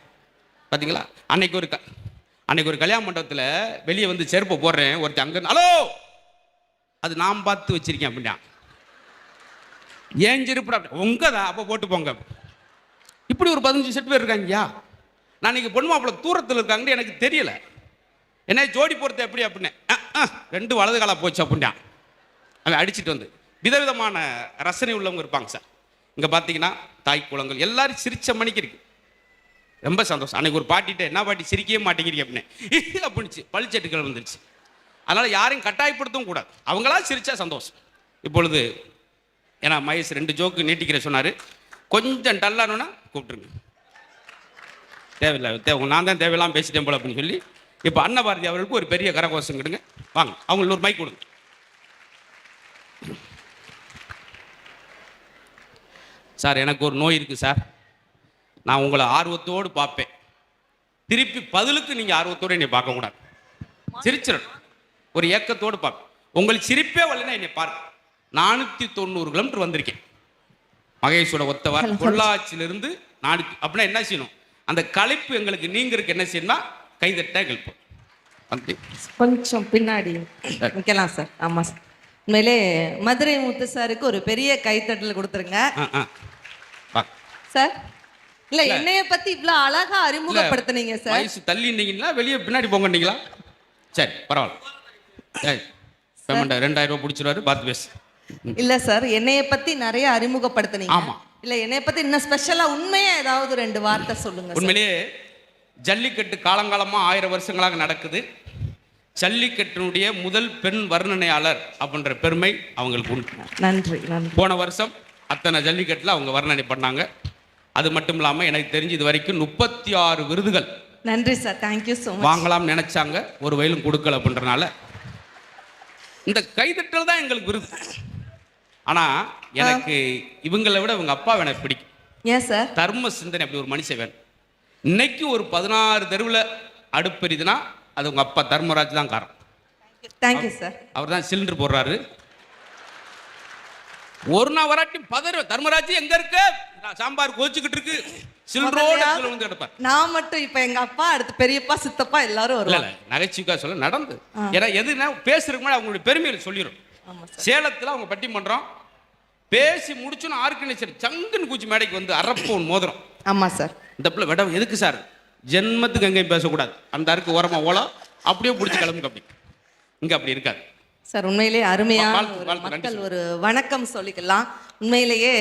பார்த்தீங்களா? அன்னைக்கு ஒரு கல்யாண மண்டபத்தில் வெளியே வந்து செருப்பை போடுறேன், ஒருத்தர் அங்கே ஹலோ அது நான் பார்த்து வச்சிருக்கேன் அப்படின்னா. ஏன் செருப்பு உங்கதான், அப்போ போட்டு போங்க. இப்படி ஒரு 15 செட் பேர் இருக்காங்கய்யா. நான் இன்னைக்கு பொண்ணு மாப்பிள்ளை தூரத்தில் இருக்காங்கன்னு எனக்கு தெரியல. என்ன ஜோடி போகிறது எப்படி அப்படின்னு 2 வலது காலா போச்சு அப்படின்னா அவன் அடிச்சுட்டு வந்து விதவிதமான ரசனை உள்ளவங்க இருப்பாங்க சார். இங்கே பார்த்தீங்கன்னா தாய் குளங்கள் எல்லாரும் சிரிச்ச மணிக்கு இருக்கு. ரொம்ப சந்தோஷம். அன்னைக்கு ஒரு பாட்டிகிட்ட, என்ன பாட்டி சிரிக்கவே மாட்டேங்கிறீங்க அப்படின்னு அப்படின்னுச்சு. பழிச்சட்டுக்கள் வந்துருச்சு. அதனால் யாரையும் கட்டாயப்படுத்தவும் கூடாது, அவங்களா சிரிச்சா சந்தோஷம். இப்பொழுது ஏன்னா மகேஷ் 2 ஜோக்கு நீட்டிக்கிற சொன்னார். கொஞ்சம் டல்லானோன்னா கூப்பிட்டுருங்க. தேவையில்லை, நான் தான் தேவையில்லாமல் பேசிட்டேன் போல அப்படின்னு சொல்லி இப்போ அன்னபாரதி அவர்களுக்கு ஒரு பெரிய கரகோஷம் கொடுங்க. வாங்க, அவங்களுக்கு ஒரு மைக் கொடுங்க. சார், எனக்கு ஒரு நோய் இருக்குது சார். நான் உங்களை ஆர்வத்தோடு பார்ப்பேன், திருப்பி பதிலுக்கு நீங்கள் ஆர்வத்தோடு என்னை பார்க்கக்கூடாது. சிரிச்சிடணும், ஒரு ஏக்கத்தோடு பார்ப்பேன். உங்களுக்கு சிரிப்பே வரலைன்னா என்னை பார்க்க. 490 கிலோமீட்டர் வந்திருக்கேன். மகேஷோட ஒத்தவார் பொள்ளாச்சியிலிருந்து 400. அப்படின்னா என்ன செய்யணும்? அந்த களைப்பு எங்களுக்கு நீங்கிறதுக்கு என்ன செய்யணும்னா கைதட்ட கழிப்போம். கொஞ்சம் பின்னாடி நிற்கலாம் சார். ஆமாம் சார், உண்மையிலே மதுரை முத்து சாருக்கு ஒரு பெரிய கைத்தட்டல் கொடுத்துருங்க சார். இல்ல, என்னைய பத்தி இவ்வளவு அழகா அறிமுகப்படுத்துனீங்க சார். வயசு தள்ளினீங்களா, வெளியே பின்னாடி போங்கன்னீங்களா? சரி, பரவாயில்ல. 2000 ரூபாய் பிடிச்சிருவாரு, பார்த்து பேசு. இல்ல சார், என்னைய பத்தி நிறைய அறிமுகப்படுத்துனீங்க. ஆமா. இல்ல, என்னைய பத்தி இன்னும் ஸ்பெஷலா உண்மையா ஏதாவது 2 வார்த்தை சொல்லுங்க. உண்மையிலேயே ஜல்லிக்கட்டு காலங்காலமா 1000 வருஷங்களாக நடக்குது. ஜல்லிக்கட்டினுடைய முதல் பெண் வர்ணனையாளர் அப்படின்ற பெருமை அவங்களுக்கு உண்டு. நன்றி நன்றி. போன வருஷம் அத்தனை ஜல்லிக்கட்டில் அவங்க வர்ணனை பண்ணாங்க. அது மட்டும் இல்லாமல் எனக்கு தெரிஞ்சு இது வரைக்கும் 36 விருதுகள் நன்றி சார், தேங்க்யூ ஸோ மச். வாங்கலாம் நினைச்சாங்க, ஒரு வயலும் கொடுக்கல அப்படின்றனால இந்த கைதட்டல் தான் எங்களுக்கு விருது. ஆனால் எனக்கு இவங்களை விட இவங்க அப்பா எனக்கு பிடிக்கும். ஏன் சார்? தர்ம சிந்தனை அப்படி ஒரு மனுஷன் வேணும். இன்னைக்கு ஒரு 16 தெருவில் அடுப்பெரிதுனா அது உங்க அப்பா தர்மராஜ் தான் காரணம். Thank you sir. அவர் தான் சிலிண்டர் போடுறாரு. ஒரு நாள் வராட்டி பதற தர்மராஜ் எங்க இருக்கு, சாம்பார் கோச்சுக்கிட்டு இருக்கு, சிலிண்டரோட வந்து கிடப்பார். நான் மட்டும் இப்ப எங்க அப்பா, அடுத்து பெரியப்பா, சித்தப்பா எல்லாரும் வருவாங்க. நகைச்சுக்கா சொல்ல நடந்து. ஏன்னா எதுனா பேசுறதுக்கு முன்னாடி அவங்களுடைய பெருமையை சொல்லிடும். சேலத்துல அவங்க பட்டிமன்றம் பேசி முடிச்சுன்னு ஆர்கனைசர் சங்குன்னு கூச்சி மேடைக்கு வந்து அரப்போன் மோதிரம். ஆமா சார். இந்த பிள்ளை விட எதுக்கு சார், ஜென்மத்துக்கு எங்கேயும் பேசக்கூடாது, அந்த அருக்கு ஓரமா ஓலம் அப்படியே பிடிச்சி கிளம்புங்க. அப்படி இங்க அப்படி இருக்காது சார். உண்மையிலேயே அருமையான வாழ்த்து, மக்கள் ஒரு வணக்கம் சொல்லிக்கலாம். உண்மையிலேயே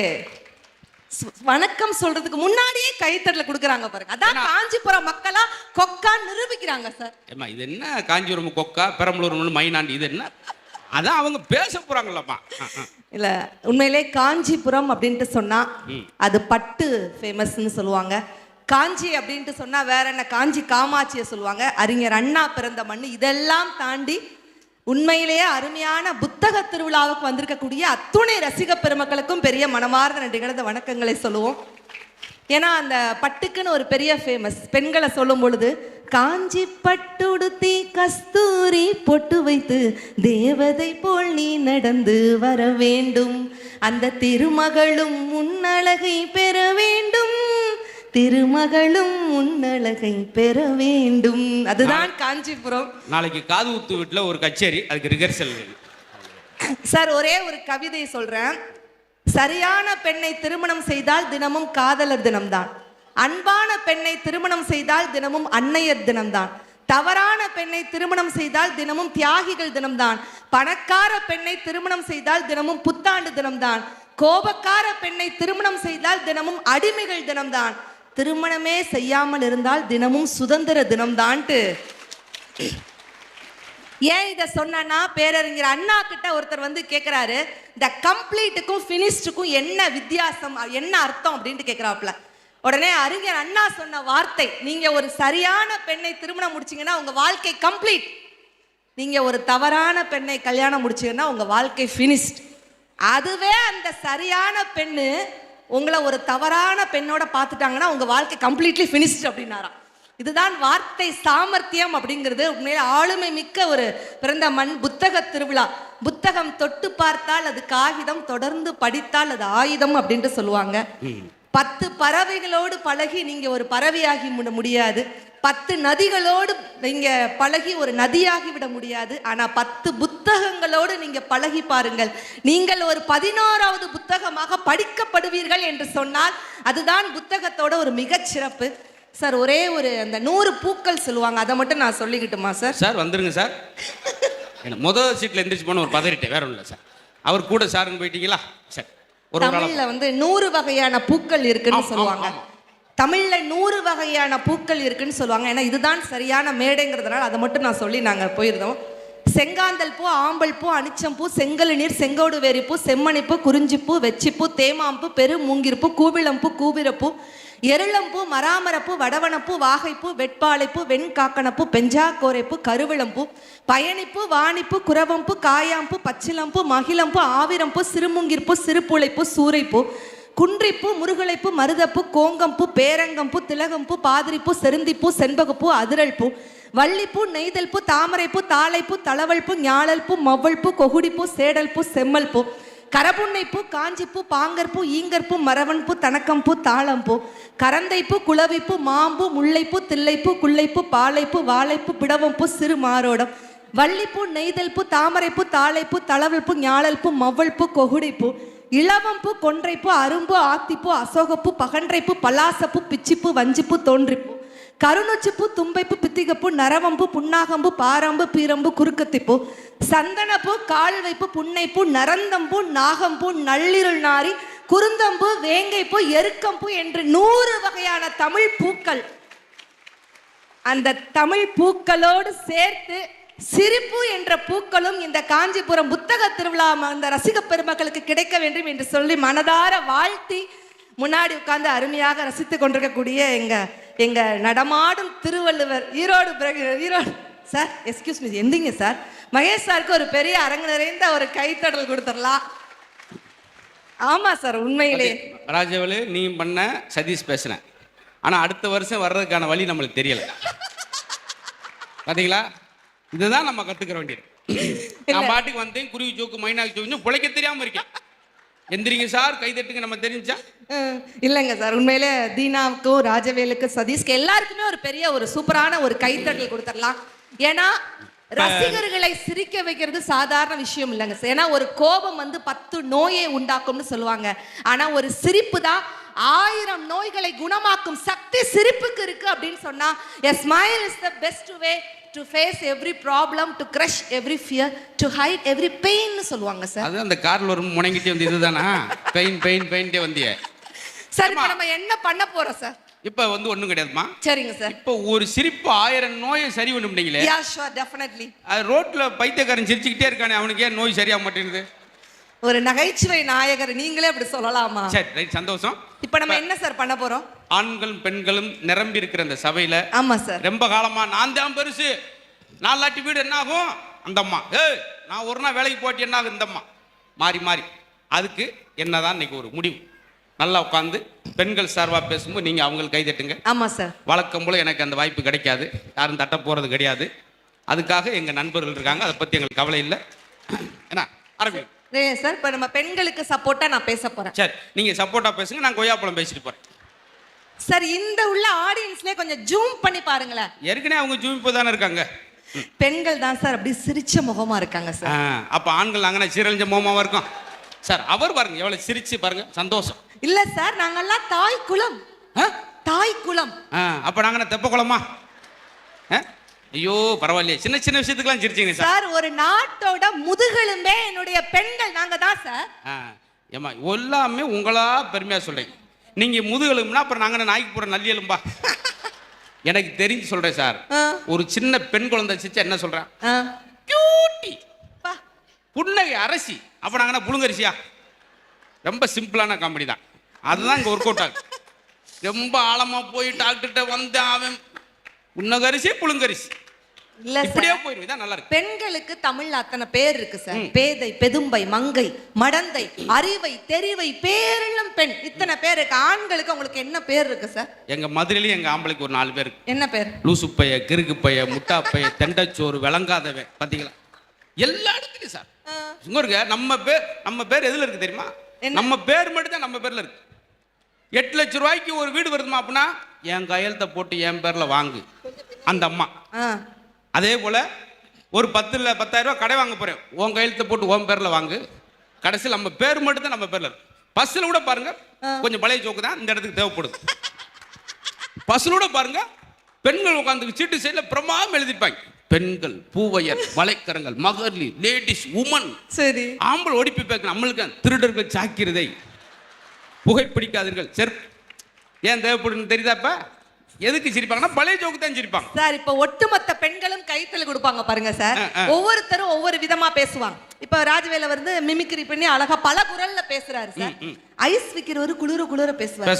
வணக்கம் சொல்றதுக்கு முன்னாடியே கைத்தட்டல கொடுக்குறாங்க பாருங்க. அதான் காஞ்சிபுரம் மக்களா கொக்கா நிரூபிக்கிறாங்க சார். ஏமா இது என்ன காஞ்சிபுரம் கொக்கா, பெரம்பலூர் மைனாண்டி, இது என்ன? அதான் அவங்க பேச போறாங்கல்லப்பா. இல்ல உண்மையிலே காஞ்சிபுரம் அப்படின்ட்டு சொன்னா அது பட்டு ஃபேமஸ்ன்னு சொல்லுவாங்க. காஞ்சி அப்படின்ட்டு சொன்னா வேற என்ன, காஞ்சி காமாட்சியை சொல்லுவாங்க. அறிஞர் அண்ணா பிறந்த மண்ணு. இதெல்லாம் தாண்டி உண்மையிலேயே அருமையான புத்தக திருவிழாவுக்கு வந்திருக்கக்கூடிய அத்துணை ரசிக பெருமக்களுக்கும் பெரிய மனமார்ந்த நன்றிகள வணக்கங்களை சொல்லுவோம். ஏன்னா அந்த பட்டுக்குன்னு ஒரு பெரிய ஃபேமஸ். பெண்களை சொல்லும் பொழுது காஞ்சி பட்டுடுத்தி கஸ்தூரி பொட்டு வைத்து தேவதை போல் நீ நடந்து வர வேண்டும், அந்த திருமகளும் உன்னழகை பெற வேண்டும், திருமகளும் உன்னழகை பெற வேண்டும். அதுதான் காஞ்சிபுரம். நாளைக்கு காது ஊத்து வீட்டுல ஒரு கச்சேரி, அதுக்கு ரிஹர்சல். சார் ஒரே ஒரு கவிதை சொல்றேன். சரியான பெண்ணை திருமணம் செய்தால் தினமும் காதலர் தினம்தான். அன்பான பெண்ணை திருமணம் செய்தால் தினமும் அன்னையர் தினம்தான். தவறான பெண்ணை திருமணம் செய்தால் தினமும் தியாகிகள் தினம்தான். பணக்கார பெண்ணை திருமணம் செய்தால் தினமும் புத்தாண்டு தினம்தான். கோபக்கார பெண்ணை திருமணம் செய்தால் தினமும் அடிமைகள் தினம்தான். திருமணமே செய்யாமல் இருந்தால் தினமும் சுதந்திர தினம்தான்ட்டு. ஏன் இதை சொன்னா, பேரறிஞர் அண்ணா கிட்ட ஒருத்தர் வந்து கேட்கிறாரு, இந்த கம்ப்ளீட்டுக்கும் ஃபினிஷ்டுக்கும் என்ன வித்தியாசம், என்ன அர்த்தம் அப்படின்ட்டு கேட்கிறாப்புல. உடனே அறிஞர் அண்ணா சொன்ன வார்த்தை, நீங்க ஒரு சரியான பெண்ணை திருமணம் முடிச்சீங்கன்னா உங்க வாழ்க்கை கம்ப்ளீட், நீங்க ஒரு தவறான பெண்ணை கல்யாணம் முடிச்சீங்கன்னா உங்க வாழ்க்கை ஃபினிஷ்ட். அதுவே அந்த சரியான பெண்ணு உங்களை ஒரு தவறான பெண்ணோட பார்த்துட்டாங்கன்னா உங்க வாழ்க்கை கம்ப்ளீட்லி ஃபினிஷ்ட் அப்படின்னாராம். இதுதான் வார்த்தை சாமர்த்தியம் அப்படிங்கிறது. உண்மையிலே ஆளுமை மிக்க ஒரு பிறந்த மண் புத்தக திருவிழா. புத்தகம் தொட்டு பார்த்தால் அது காகிதம், தொடர்ந்து படித்தால் அது ஆயுதம் அப்படின்ட்டு சொல்லுவாங்க. 10 பறவைகளோடு பழகி நீங்க ஒரு பறவையாகி முடியாது. 10 நதிகளோடு நீங்க பழகி ஒரு நதியாகி விட முடியாது. ஆனா 10 புத்தகங்களோடு நீங்க பழகி பாருங்கள், நீங்கள் ஒரு 11வது புத்தகமாக படிக்கப்படுவீர்கள் என்று சொன்னால் அதுதான் புத்தகத்தோட ஒரு மிகச்சிறப்பு. சார் ஒரே ஒரு அந்த 100 பூக்கள் சொல்லுவாங்க, அதை மட்டும் நான் சொல்லிக்கிட்டுமா சார்? சார் வந்துருங்க சார். முதல் சீட்ல எந்திரிச்சு போன ஒரு பதறிட்டேன், வேற ஒன்றும் இல்லை சார். அவர் கூட சாருன்னு போயிட்டீங்களா? சார் தமிழ்ல வந்து 100 வகையான பூக்கள் இருக்குன்னு சொல்லுவாங்க. தமிழ்ல 100 வகையான பூக்கள் இருக்குன்னு சொல்லுவாங்க. ஏன்னா இதுதான் சரியான மேடைங்கிறதுனால அதை மட்டும் நான் சொல்லி நாங்க போயிருந்தோம். செங்காந்தல் பூ, ஆம்பல் பூ, அனிச்சம்பூ, செங்கல் நீர், செங்கோடு வேரிப்பூ, செம்மணிப்பூ, குறிஞ்சிப்பூ, வெச்சிப்பூ, தேமாம்பூ, பெரு மூங்கிருப்பூ, கூவிளம்பூ, கூவிரப்பூ, எருளம்பூ, மராமரப்பூ, வடவனப்பூ, வாகைப்பூ, வெட்பாளைப்பூ, வெண்காக்கணப்பூ, பெஞ்சாக்கோரைப்பூ, கருவிளம்பூ, பயணிப்பூ, வாணிப்பூ, குரவம்பூ, காயாம்பூ, பச்சிலம்பூ, மகிழம்பூ, ஆவிரம்பூ, சிறுமுங்கிற்பூ, சிறுபுளைப்பூ, சூரைப்பூ, குன்றிப்பூ, முருகலைப்பூ, மருதப்பூ, கோங்கம்பூ, பேரங்கம்பூ, திலகம்பூ, பாதிரிப்பூ, செருந்திப்பூ, செண்பகப்பூ, அதிரல்பூ, வள்ளிப்பூ, நெய்தல்பூ, தாமரைப்பூ, தாளைப்பூ, தளவல்பூ, ஞாழல்பூ, மவ்வல்பூ, கொகுடிப்பூ, சேடல்பூ, செம்மல்பூ, கரபுன்னைப்பூ, காஞ்சிப்பூ, பாங்கற்பூ, ஈங்கற்பூ, மரவன்பூ, தனக்கம்பூ, தாளம்பூ, கரந்தைப்பூ, குளவிப்பூ, மாம்பூ, முல்லைப்பூ, தில்லைப்பூ, குள்ளைப்பூ, பாலைப்பூ, வாழைப்பூ, பிடவம்பூ, சிறு மாரோடம், வள்ளிப்பூ, நெய்தல்பூ, தாமரைப்பூ, தாளைப்பூ, தளவல்பூ, ஞாழல்பூ, மவ்வல்பூ, கொகுடிப்பூ, இளவம்பூ, கொன்றைப்பூ, அரும்பு, ஆத்திப்பூ, அசோகப்பூ, பகன்றைப்பூ, பலாசப்பூ, பிச்சிப்பூ, வஞ்சிப்பூ, தோன்றிப்பூ, கருநொச்சிப்பூ, தும்பைப்பூ, பித்திகப்பூ, நரவம்பூ, புன்னாகம்பூ, பாரம்பு, பீரம்பு, குறுக்கத்திப்பூ, சந்தனப்பூ, கால்வைப்பூ, புன்னைப்பூ, நரந்தம்பூ, நாகம்பூ, நள்ளிருள் நாரி, குருந்தம்பூ, வேங்கைப்பூ, எருக்கம்பூ என்று 100 வகையான தமிழ் பூக்கள். அந்த தமிழ் பூக்களோடு சேர்த்து சிரிப்பு என்ற பூக்களும் இந்த காஞ்சிபுரம் புத்தக திருவிழா அந்த ரசிக பெருமக்களுக்கு கிடைக்க வேண்டும் என்று சொல்லி மனதார வாழ்த்தி முன்னாடி உட்கார்ந்து அருமையாக ரசித்துக் கொண்டிருக்கக்கூடிய எங்க நடமாடும் Thiruvalluvar Erode sir excuse me எந்திங்க சார். மகேஷ் சாருக்கு ஒரு பெரிய அரங்கு நிறைந்த ஒரு கைத்தடல் கொடுத்துடலாம். ஆமா சார், உண்மையிலே ராஜவேலு நீ பண்ண, சதீஷ் பேசுனேன். ஆனா அடுத்த வருஷம் வர்றதுக்கான வழி நம்மளுக்கு தெரியல. பாத்தீங்களா, இதுதான் நம்ம கத்துக்கிற வேண்டியது. நான் பாட்டுக்கு வந்தேன், குருவி ஜோக்கு மைனாக்கு ஜோக்கு பிழைக்க தெரியாம இருக்கேன். எந்திரிங்க சார், கை தட்டுங்க, நம்ம தெரிஞ்சா இல்லைங்க சார். உண்மையிலே தீனாவுக்கும் ராஜவேலுக்கும் சதீஷ்க்கு எல்லாருக்குமே ஒரு பெரிய ஒரு சூப்பரான ஒரு கைத்தட்டல் கொடுத்துடலாம். ஏன்னா ரசிகர்களை சிரிக்க வைக்கிறது சாதாரண விஷயம் இல்லைங்க சார். ஏன்னா ஒரு கோபம் வந்து 10 நோயை உண்டாக்கும்னு சொல்லுவாங்க. ஆனா ஒரு சிரிப்பு தான் 1000 நோய்களை குணமாக்கும் சக்தி சிரிப்புக்கு இருக்கு அப்படின்னு சொன்னா a smile is the best way to face every problem, to crush every fear, to hide every pain னு சொல்லுவாங்க சார். அது அந்த கார்ல ஒரு முனைங்கிட்டே வந்து இதுதானா பெயின்ட்டே வந்தியே சார். இப்போ நம்ம என்ன பண்ண போறோம் சார்? இப்ப வந்து ஒண்ணும் கிடையாதுமா. சரிங்க சார். இப்போ ஒரு சிரிப்பு 1000 நோயை சரி பண்ணும்னீங்களே. Yeah sure, definitely. ரோட்ல பைத்தியக்காரன் சிரிச்சுக்கிட்டே இருக்கானே, அவனுக்கு ஏன் நோய் சரியாக மாட்டேங்குது? ஒரு நகைச்சுவை நாயகர் நீங்களே அப்படி சொல்லலாமா? சரி, ரைட், சந்தோஷம். இப்போ நம்ம என்ன சார் பண்ண போறோம்? ஆண்களும் பெண்களும் நிரம்பி இருக்கிற அந்த சபையில ஆமா சார், ரொம்ப காலமா நான் தான் பெருசு, நான் லாட்டி வீடு என்ன ஆகும் அந்த அம்மா, நான் ஒரு நாள் வேலைக்கு போட்டு என்ன ஆகும் இந்த அம்மா, மாறி மாறி. அதுக்கு என்னதான் இன்னைக்கு ஒரு முடிவு. நல்லா உட்காந்து பெண்கள் சார்பா பேசும்போது நீங்க அவங்களுக்கு கை தட்டுங்க. ஆமா சார். வழக்கம் போல எனக்கு அந்த வாய்ப்பு கிடைக்காது, யாரும் தட்ட போறது கிடையாது. அதுக்காக எங்க நண்பர்கள் இருக்காங்க, அதை பத்தி எங்களுக்கு கவலை இல்லை. என்ன ஆரம்பி சார், இப்போ நம்ம பெண்களுக்கு சப்போர்ட்டா நான் பேச போறேன். சரி, நீங்க சப்போர்ட்டா பேசுங்க, நான் கொய்யாப்பழம் பேசிட்டு போறேன். சார், இந்த உள்ள ஆடியன்ஸ்ல கொஞ்சம் ஜூம் பண்ணி பாருங்களேன். ஏற்கனவே அவங்க ஜூமிப்பு தானே இருக்காங்க. பெண்கள் தான் சார் அப்படி சிரிச்ச முகமா இருக்காங்க சார். அப்ப ஆண்கள் நாங்கன்னா சீரழிஞ்ச முகமாவா இருக்கும் சார். அவர் பாருங்க எவ்வளவு சிரிச்சு பாருங்க, சந்தோஷம். இல்ல சார், நாங்கெல்லாம் தாய் குலம். தாய் குலம். அப்ப நாங்க தெப்ப குளமா? ஐயோ பரவாயில்லையே, சின்ன சின்ன விஷயத்துக்குலாம் சிரிச்சீங்க சார். சார், ஒரு நாட்டோட முதுகெலும்பே என்னுடைய பெண்கள் நாங்க தான் சார். ஏமா எல்லாமே உங்களா பெருமையா சொல்றீங்க. நீங்க முதுகெலும்புனா அப்புறம் நாங்க நாய்க்கு போற நல்லி எலும்பா? எனக்கு தெரிஞ்சு சொல்றேன் சார், ஒரு சின்ன பெண் குழந்தை சிரிச்சா என்ன சொல்றேன்? கியூட்டி, புன்னகை அரசி. அப்ப நாங்கன்னா புழுங்கரிசியா? ரொம்ப சிம்பிளான காமெடி தான், அதுதான் இங்க ஒர்க் அவுட் ஆகுது. ரொம்ப ஆழமா போய் டாக்டர்கிட்ட வந்து அவன் புன்னகரிசி புழுங்கரிசி இல்ல இப்படியே போயிடும். இதான் நல்லா இருக்கு. பெண்களுக்கு தமிழ்ல அத்தனை பேர் இருக்கு சார். பேதை, பெதும்பை, மங்கை, மடந்தை, அறிவை, தெரிவை, பேரெல்லாம் பெண், இத்தனை பேர் இருக்கு. ஆண்களுக்கு உங்களுக்கு என்ன பேர் இருக்கு சார்? எங்க மதுரையிலயும் எங்க ஆம்பளைக்கு ஒரு 4 பேர் இருக்கு. என்ன பேர்? லூசுப்பைய, கிறுக்கு பைய, முட்டாப்பைய, தெண்டச்சோறு, விளங்காதவன். பாத்தீங்களா, எல்லா இடத்துலயும் சார். இங்க நம்ம பேர் எதுல இருக்கு தெரியுமா? நம்ம பேர் மட்டும் தான் நம்ம பேர்ல இருக்கு. 8 லட்சம் ரூபாய்க்கு ஒரு வீடு வருதுமா அப்படின்னா என் கையெழுத்த போட்டு என் பேர்ல வாங்கு அந்த அம்மா. அதே போல ஒரு 10,000 ரூபாய் கடை வாங்க போறேன், உன் கையெழுத்த போட்டு உன் பேர்ல வாங்கு. கடைசியில் நம்ம பேர் மட்டும் தான் நம்ம பேர்ல இருக்கு. பஸ்ல கூட பாருங்க, கொஞ்சம் பழைய ஜோக்கு தான் இந்த இடத்துக்கு தேவைப்படுது. பஸ்ல கூட பாருங்க, பெண்கள் உட்காந்து சீட்டு சைடுல பிரமாதம் எழுதிருப்பாங்க. பெண்கள், பூவையர், வலைக்கரங்கள், மகளிர், லேடிஸ், உமன். சரி, ஆம்பளை ஓடிப்பி பேக்க நம்மளுக்கு திருடர்கள் சாக்கிறதை, புகைப்பிடிக்காதீர்கள், செருப்பு. ஏன் தேவைப்படுன்னு தெரியுதாப்ப? எதுக்கு சிரிப்பாங்கன்னா பழைய ஜோக்கு தான் சிரிப்பாங்க சார். இப்ப ஒட்டுமொத்த பெண்களும் கைத்தல கொடுப்பாங்க பாருங்க சார். ஒவ்வொருத்தரும் ஒவ்வொரு விதமா பேசுவாங்க. இப்ப ராஜவேல வந்து மிமிக்ரி பண்ணி அழகா பல குரல்ல பேசுறாரு சார். ஐஸ் விக்கிறவரு குளிர பேசுவார்.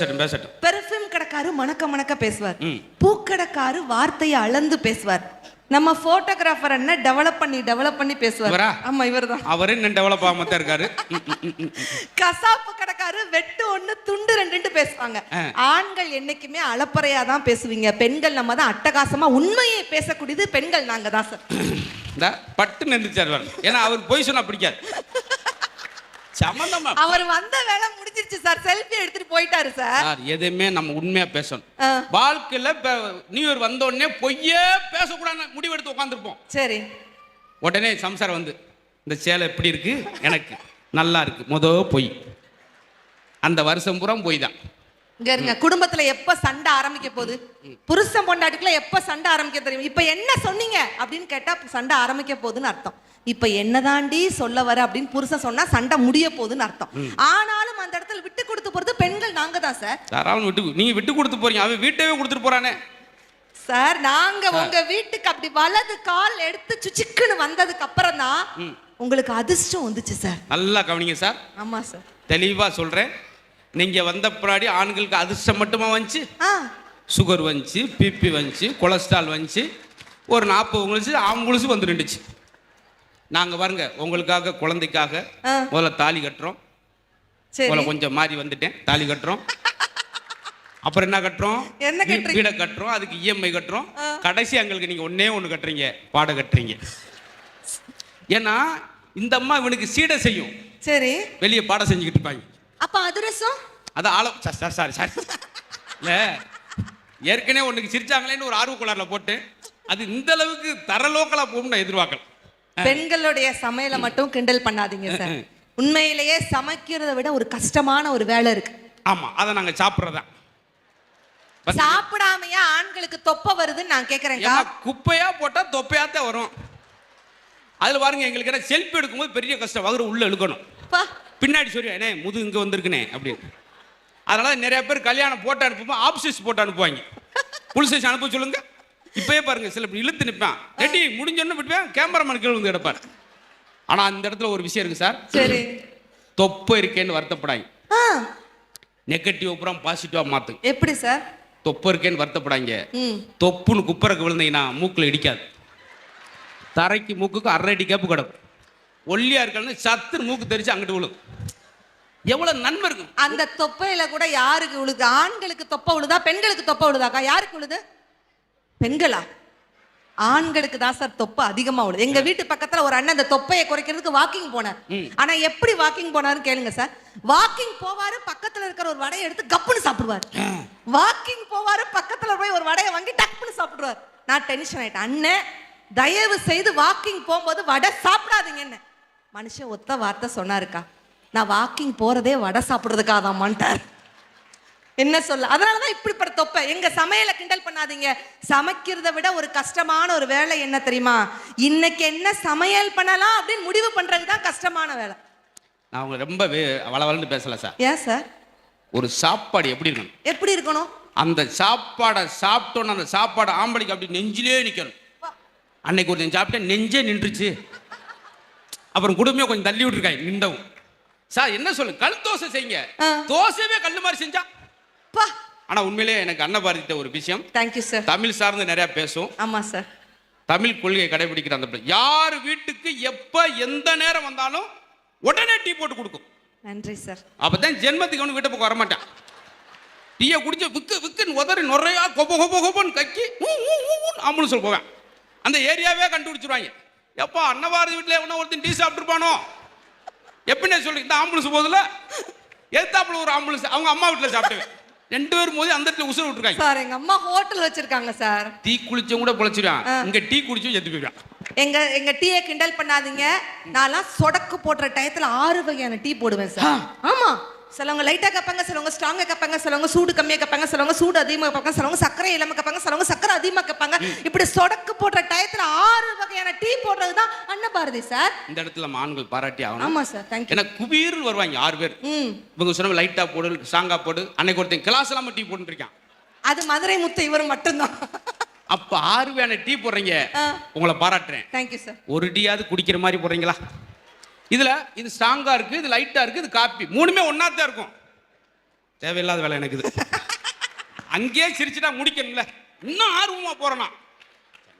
பெர்ஃப்யூம் கடைக்காரு மணக்க பேசுவார். பூக்கடைக்காரு வார்த்தையை அளந்து பேசுவார். நம்ம போட்டோகிராஃபர் என்ன டெவலப் பண்ணி பேசுவார். ஆமா, இவர்தான். அவரே இன்னும் டெவலப் ஆகாம தான் இருக்காரு. கசாப்பு கடைக்காரு வெட்டு 1 துண்டு 2 பேசுவாங்க. ஆண்கள் என்னைக்குமே அளப்பறையா தான் பேசுவீங்க. பெண்கள் நம்ம தான் அட்டகாசமா உண்மையை பேசக்கூடியது பெண்கள் நாங்க தான் சார். பட்டு நின்றுச்சார். ஏன்னா அவர் போய் சொன்னா பிடிக்காது. அவர் வந்த வேலை முடிஞ்சிருச்சு சார். செல்ஃபி எடுத்துட்டு போயிட்டாரு சார். எதுவுமே நம்ம உண்மையா பேசணும். வாழ்க்கையில நியூ இயர் வந்த உடனே பொய்யே பேசக்கூடாது முடிவெடுத்து உட்காந்துருப்போம். சரி, உடனே சம்சாரம் வந்து இந்த சேலை எப்படி இருக்கு, எனக்கு நல்லா இருக்கு, பொய். அந்த வருஷம் பூரா பொய் தான். இங்க இருங்க, குடும்பத்துல எப்ப சண்டை ஆரம்பிக்க போகுது? புருஷன் பொண்டாட்டிக்குள்ள எப்ப சண்டை ஆரம்பிக்க தெரியும்? இப்ப என்ன சொன்னீங்க அப்படின்னு கேட்டா சண்டை ஆரம்பிக்க போகுதுன்னு அர்த்தம். இப்ப என்னதாண்டி சொல்ல வர அப்படின்னு புருஷன் சொன்னா சண்டை முடிய போகுதுன்னு அர்த்தம். ஆனாலும் அந்த இடத்துல விட்டு கொடுத்து போறது பெண்கள் நாங்க தான் சார். நீங்க விட்டு கொடுத்து போறீங்க, அவன் வீட்டவே கொடுத்துட்டு போறானே சார் நாங்க உங்க வீட்டுக்கு அப்படி வலது கால் எடுத்து சுச்சிக்குன்னு வந்ததுக்கு அப்புறம் தான் உங்களுக்கு அதிர்ஷ்டம் வந்துச்சு சார். நல்லா கவனிங்க சார். ஆமா சார். தெளிவா சொல்றேன். நீங்க வந்த பின்னாடி ஆண்களுக்கு அதிர்ஷ்டம் மட்டுமா வந்துச்சு? ஆ சுகர் வந்துச்சு, பிபி வந்துச்சு, கொலஸ்ட்ரால் வந்துச்சு, ஒரு 40 உங்களுக்கு ஆம்புலன்ஸ் வந்து நின்றுச்சு. நாங்க பாருங்க உங்களுக்காக குழந்தைக்காக முதல்ல தாலி கட்டுறோம். சரி. கொஞ்சம் மாறி வந்துட்டேன். தாலி கட்டுறோம், அப்புறம் என்ன கட்டுறோம்? என்ன கட்டுறீங்க? வீடை கட்டுறோம், அதுக்கு இஎம்ஐ கட்டுறோம். கடைசி எங்களுக்கு நீங்க ஒண்ணு கட்டுறீங்க, பாட கட்டுறீங்க. ஏன்னா இந்த அம்மா இவனுக்கு சீடை செய்யும். சரி. வெளியே பாடம் செஞ்சுக்கிட்டு இருப்பாங்க. அப்ப அதிரசம் அது சாரி இல்ல, ஏற்கனவே உனக்கு சிரிச்சாங்களேன்னு ஒரு ஆர்வக்குள்ளார்ல போட்டு அது இந்த அளவுக்கு தரலோக்கலா போகும் நான் எதிர்பார்க்கல. பெண்களுடைய சமையலை மட்டும் கிண்டல் பண்ணாதீங்க சார். உண்மையிலேயே சமைக்கிறத விட ஒரு கஷ்டமான ஒரு வேலை இருக்கு. ஆமா, அதை நாங்க சாப்பிடுறதா. சாப்பிடாமையா ஆண்களுக்கு தொப்பை வருதுன்னு நான் கேக்குறேன். குப்பையா போட்டா தொப்பையாத்தான் வரும். அதுல பாருங்க, எங்களுக்கு என்ன செல்ஃபி எடுக்கும்போது பெரிய கஷ்டம். வகுறு உள்ள இழுக்கணும், பின்னாடி சொல்லி என்ன முது இங்க வந்திருக்குனே அப்படின்னு. அதனால நிறைய பேர் கல்யாணம் போட்டு அனுப்பும்போது ஆப்சிஸ் போட்டு அனுப்புவாங்க. புலிசேஷன் அனுப்ப சொல்லுங்க. இப்பயே பாருங்க, சில இழுத்து நிற்பான், ரெடி முடிஞ்சோன்னு விட்டுவேன், கேமராமேன் கீழே வந்து எடுப்பார். ஆனா அந்த இடத்துல ஒரு விஷயம் இருக்கு சார். சரி. தொப்பை இருக்கேன்னு வருத்தப்படாங்க. நெகட்டிவ் அப்புறம் பாசிட்டிவா மாத்து. எப்படி சார்? தொப்பை இருக்கேன்னு வருத்தப்படாங்க. தொப்புன்னு குப்பரைக்கு விழுந்தீங்கன்னா மூக்குல இடிக்காது. தரைக்கு மூக்குக்கு 1/2 அடி கேப்பு கிடக்கும். ஒல்லியா இருக்கான்னு சத்து மூக்கு தெரிச்சு அங்கிட்டு விழும். எவ்வளவு நன்மை இருக்கும். அந்த தொப்பையில கூட யாருக்கு விழுது? ஆண்களுக்கு தொப்பை விழுதா, பெண்களுக்கு தொப்பை விழுதாக்கா? யாருக்கு விழுது? பெண்களா? ஆண்களுக்கு தான் சார் தொப்பை அதிகமா விழுது. எங்க வீட்டு பக்கத்துல ஒரு அண்ணன் அந்த தொப்பையை குறைக்கிறதுக்கு வாக்கிங் போனார். ஆனா எப்படி வாக்கிங் போனாருன்னு கேளுங்க சார். வாக்கிங் போவாரு, பக்கத்துல இருக்கிற ஒரு வடையை எடுத்து கப்புன்னு சாப்பிடுவார். வாக்கிங் போவாரு, பக்கத்துல போய் ஒரு வடையை வாங்கி டக்குன்னு சாப்பிடுவார். நான் டென்ஷன் ஆயிட்டேன். அண்ணன் தயவு செய்து வாக்கிங் போகும்போது வடை சாப்பிடாதீங்கன்னு. மனுஷன் ஒத்த வார்த்தை சொன்னாருக்கா, நான் வாக்கிங் போறதே வடை சாப்பிடுறதுக்காக தான் மாட்டார். என்ன சொல்ல? அதனாலதான் இப்படிப்பட்ட தொப்பை. எங்க சமையலை கிண்டல் பண்ணாதீங்க. சமைக்கிறத விட ஒரு கஷ்டமான ஒரு வேலை என்ன தெரியுமா? இன்னைக்கு என்ன சமையல் பண்ணலாம் அப்படின்னு முடிவு பண்றதுதான் கஷ்டமான வேலை. நான் உங்களை ரொம்ப வளவலன்னு பேசல சார். ஏன் சார்? ஒரு சாப்பாடு எப்படி இருக்கணும்? எப்படி இருக்கணும்? அந்த சாப்பாடை சாப்பிட்டோன்னு அந்த சாப்பாடு ஆம்பளைக்கு அப்படி நெஞ்சிலே நிக்கணும். அன்னைக்கு ஒரு சாப்பிட்டேன், நெஞ்சே நின்றுச்சு. அப்புறம் குடும்பமே கொஞ்சம் தள்ளி விட்டுருக்காங்க நின்றவும். சார் என்ன சொல்லு, கல் தோசை செய்யுங்க. தோசையே கல்லு மாதிரி செஞ்சா. ஆனா உண்மையிலே எனக்கு அன்னபாரதிட்ட ஒரு விஷயம். Thank you sir. தமிழ் சார்ந்து நிறைய பேசும். ஆமா சார். தமிழ் கொள்கையை கடைபிடிக்கிற அந்த யார் வீட்டுக்கு எப்ப எந்த நேரம் வந்தாலும் உடனே டீ போட்டு கொடுக்கும். நன்றி சார். அப்பதான் ஜென்மத்துக்கு அவனு வீட்டை பக்கம் வரமாட்டான். டீயை குடிச்ச விக்கு விக்குன்னு உதறி நுறையா கொப்ப கொப்ப கொப்பன்னு கக்கி ஆம்புன்னு சொல்ல போவேன். அந்த ஏரியாவே கண்டுபிடிச்சிருவாங்க. எப்பா அன்னபாரதி வீட்டில் எவனோ ஒருத்தன் டீ சாப்பிட்டுருப்பானோ எப்படின்னு சொல்லி இந்த ஆம்புலன்ஸ் போதில் எதிர்த்தாப்புல ஒரு ஆம்புலன்ஸ் அவங்க அம்மா வீட்டில் சாப்பிட்டுவேன். 2 பேரும் போது அந்த இடத்துல உசுறு விட்டுருக்காங்க. சார் எங்க அம்மா ஹோட்டல் வச்சிருக்காங்க சார். டீ குளிச்சும் கூட பொழைச்சிருவான். இங்க டீ குடிச்சும் செத்து போயிடுவான். எங்க டீயை கிண்டல் பண்ணாதீங்க. நான்லாம் சொடக்கு போடுற டயத்துல 6 வகையான டீ போடுவேன் சார். ஆமா, சிலவங்க லைட்டா கப்பாங்க, சிலவங்க ஸ்ட்ராங்கா கப்பாங்க, சிலவங்க சூடு கம்மியா கப்பாங்க, சிலவங்க சூடு அதிகமா கப்பாங்க, சிலவங்க சர்க்கரை இல்லாம கப்பாங்க, சிலவங்க சர்க்கரை அதிகமா கப்பாங்க. இப்படி சொடக்கு போடுற டயத்துல 6 வகையான டீ போடுறதுதான் அன்னபாரதி சார். இந்த இடத்துல ஆண்கள் பாராட்டி ஆகணும். ஆமா சார், தேங்க்யூ. ஏன்னா குபீர்னு வருவாங்க 6 பேர். இவங்க சொன்ன லைட்டா போடு, ஸ்ட்ராங்கா போடு. அன்னைக்கு ஒருத்தன் கிளாஸ் இல்லாம டீ போட்டு இருக்கான். அது மதுரை முத்து இவர் மட்டும்தான். அப்ப 6 வகையான டீ போடுறீங்க, உங்களை பாராட்டுறேன். Thank you sir. ஒரு டீயாவது குடிக்கிற மாதிரி போடுறீங்களா? இதுல இது ஸ்ட்ராங்கா இருக்கு, இது லைட்டா இருக்கு, இது காப்பி, மூணுமே ஒன்னாத்தான் இருக்கும். தேவையில்லாத வேலை எனக்கு இது. அங்கேயே சிரிச்சுட்டா முடிக்கணும்ல, இன்னும் ஆர்வமா போறேனா.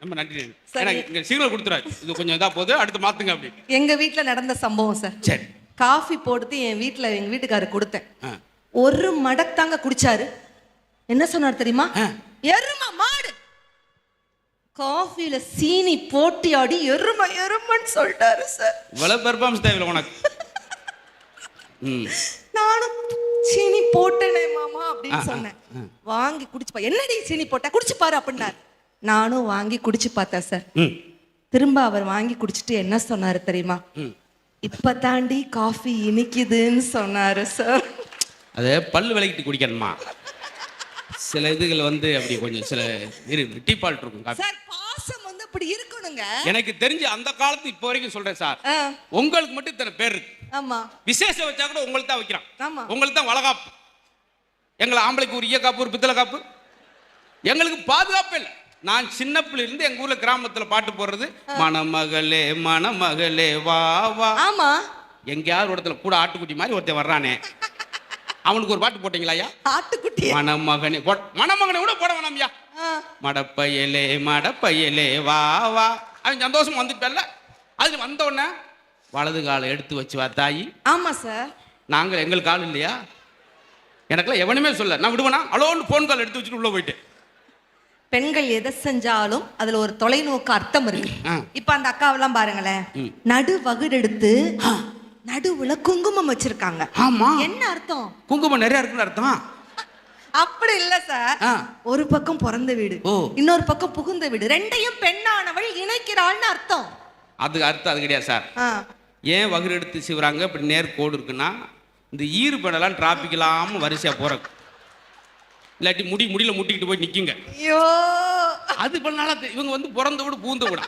ரொம்ப நன்றி. எனக்கு சிக்னல் கொடுத்துறாரு, இது கொஞ்சம் இதா போகுது, அடுத்து மாத்துங்க அப்படி. எங்க வீட்டுல நடந்த சம்பவம் சார். சரி. காஃபி போட்டு என் வீட்டுல எங்க வீட்டுக்காரர் கொடுத்தேன். ஒரு மடத்தாங்க குடிச்சாரு. என்ன சொன்னார் தெரியுமா? எருமை மாடு. காஃபில சீனி போட்டி ஆடி எருமை எருமைன்னு சொல்லிட்டாரு சார். இவ்வளவு பெர்ஃபார்மன்ஸ் தேவையில்லை உனக்கு. நானும் சீனி போட்டேனே மாமா அப்படின்னு சொன்னேன். வாங்கி குடிச்சு என்னடி சீனி போட்ட, குடிச்சு பாரு அப்படின்னாரு. நானும் வாங்கி குடிச்சு பார்த்தேன் சார். திரும்ப அவர் வாங்கி குடிச்சிட்டு என்ன சொன்னாரு தெரியுமா? இப்ப தாண்டி காஃபி இனிக்குதுன்னு சொன்னாரு சார். அது பல்லு விளக்கிட்டு குடிக்கணுமா? சில இதுகள் அப்படி கொஞ்சம் சில டிஃபால்ட் இருக்கும். சார் பாசம் அப்படி இருக்கணுங்க. எனக்கு தெரிஞ்சு அந்த காலத்து இப்போ வரைக்கும் சொல்றேன் சார். உங்களுக்கு மட்டும் இத்தனை பேர் இருக்கு. ஆமா, விசேஷம் வச்சா கூட உங்களுக்கு தான் வைக்கிறான். ஆமா, உங்களுக்கு தான் வளகாப்பு. எங்களை ஆம்பளைக்கு ஒரு ஈய காப்பு, ஒரு பித்தளை காப்பு. எங்களுக்கு பாதுகாப்பு இல்லை. நான் சின்ன பிள்ளை இருந்து எங்க ஊர்ல கிராமத்துல பாட்டு போடுறது, மணமகளே மணமகளே வா வா. ஆமா. எங்கேயாவது ஒரு இடத்துல கூட ஆட்டுக்குட்டி மாதிரி ஒருத்தன் வர்றானே, அவனுக்கு ஒரு பாட்டு போட்டீங்களா ஐயா? ஆட்டுக்குட்டி. மணமகனே மணமகனை கூட போட வேணாம்யா. மடப்பையலே மடப்பையலே வா வா. அவன் சந்தோஷம் வந்துட்டல்ல. அது வந்த உடனே வலது காலை எடுத்து வச்சு வா தாயி. ஆமா சார். நாங்கள் எங்களுக்கு கால் இல்லையா? எனக்குலாம் எவனுமே சொல்ல. நான் விடுவேனா அலோன்னு போன் கால் எடுத்து வச்சுட்டு உள்ள போயிட்டேன். பெண்கள் எதை செஞ்சாலும் அதுல ஒரு தொலைநோக்கு அர்த்தம் இருக்கு. இப்ப அந்த அக்காவெல்லாம் பாருங்களேன், நடு வகுடு எடுத்து நடுவுல குங்குமம் வச்சிருக்காங்க. ஆமா. என்ன அர்த்தம்? குங்குமம் நிறைய இருக்குன்னு அர்த்தம். அப்படி இல்ல சார். ஒரு பக்கம் பிறந்த வீடு, இன்னொரு பக்கம் புகுந்த வீடு, ரெண்டையும் பெண்ணானவள் இணைக்கிறாள்னு அர்த்தம். அதுக்கு அர்த்தம் அது கிடையாது சார். ஏன் வகுடு எடுத்து சிவறாங்க? இப்படி நேர் கோடு இருக்குன்னா இந்த ஈறு பெண்ணெல்லாம் டிராபிக் இல்லாம வரிசையா போறக்கு, இல்லாட்டி முடியல முட்டிக்கிட்டு போய் நிக்குங்க. ஐயோ, அது பண்ணால இவங்க வந்து பிறந்த விட பூந்த விட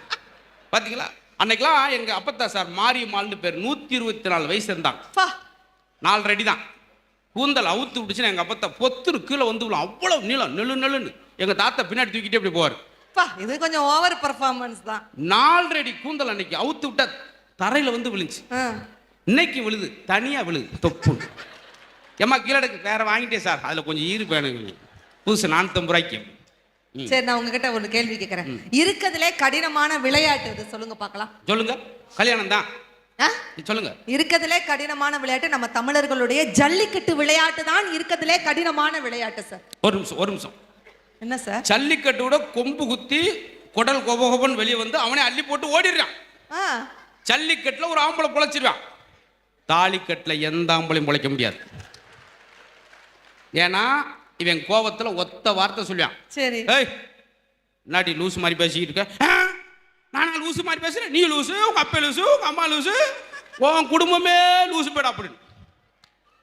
பாத்தீங்களா? அன்னைக்கெல்லாம் எங்க அப்பத்தா சார் மாரியம்மாள்னு பேர், 124 வயசு இருந்தாங்க. 4 அடி தான். கூந்தல் அவுத்து விட்டுச்சுன்னா எங்க அப்பத்தா பொத்துரு கீழே வந்து விடும். அவ்வளவு நீளம் நெல்லுன்னு. எங்க தாத்தா பின்னாடி தூக்கிட்டே அப்படி போவார். இது கொஞ்சம் ஓவர் பெர்ஃபார்மன்ஸ் தான். 4 அடி கூந்தல் அன்னைக்கு அவுத்து விட்டா தரையில வந்து விழுந்துச்சு. இன்னைக்கு விழுது, தனியா விழுது தொப்பு. ஏமா கீழே வேற வாங்கிட்டேன் சார், அதுல கொஞ்சம் ஈறு வேணுங்க, புதுசு 450 ரூபாய்க்கு. சரி, நான் உங்ககிட்ட ஒரு கேள்வி கேட்கிறேன். இருக்கிறதுலே கடினமான விளையாட்டு இது சொல்லுங்க பார்க்கலாம். சொல்லுங்க. கல்யாணம் தான். சொல்லுங்க. இருக்கிறதுலே கடினமான விளையாட்டு நம்ம தமிழர்களுடைய ஜல்லிக்கட்டு விளையாட்டு தான். இருக்கிறதுலே கடினமான விளையாட்டு சார். ஒரு நிமிஷம். என்ன சார்? ஜல்லிக்கட்டோட கொம்பு குத்தி குடல் கோபகோபன் வெளியே வந்து அவனே அள்ளி போட்டு ஓடிடுறான். ஜல்லிக்கட்டுல ஒரு ஆம்பளை பொழைச்சிருவான். தாலிக்கட்டுல எந்த ஆம்பளையும் பொழைக்க முடியாது. ஏன்னா இவன் கோபத்துல ஒத்த வார்த்தை சொல்லுவான். சரி. ஏய் நாட்டி லூசு மாதிரி பேசிக்கிட்டு இருக்க. நானா லூசு மாதிரி பேசுறேன்? நீ லூசு, உங்க அப்பா லூசு, உங்க அம்மா லூசு, உன் குடும்பமே லூசு போயிடா அப்படின்னு.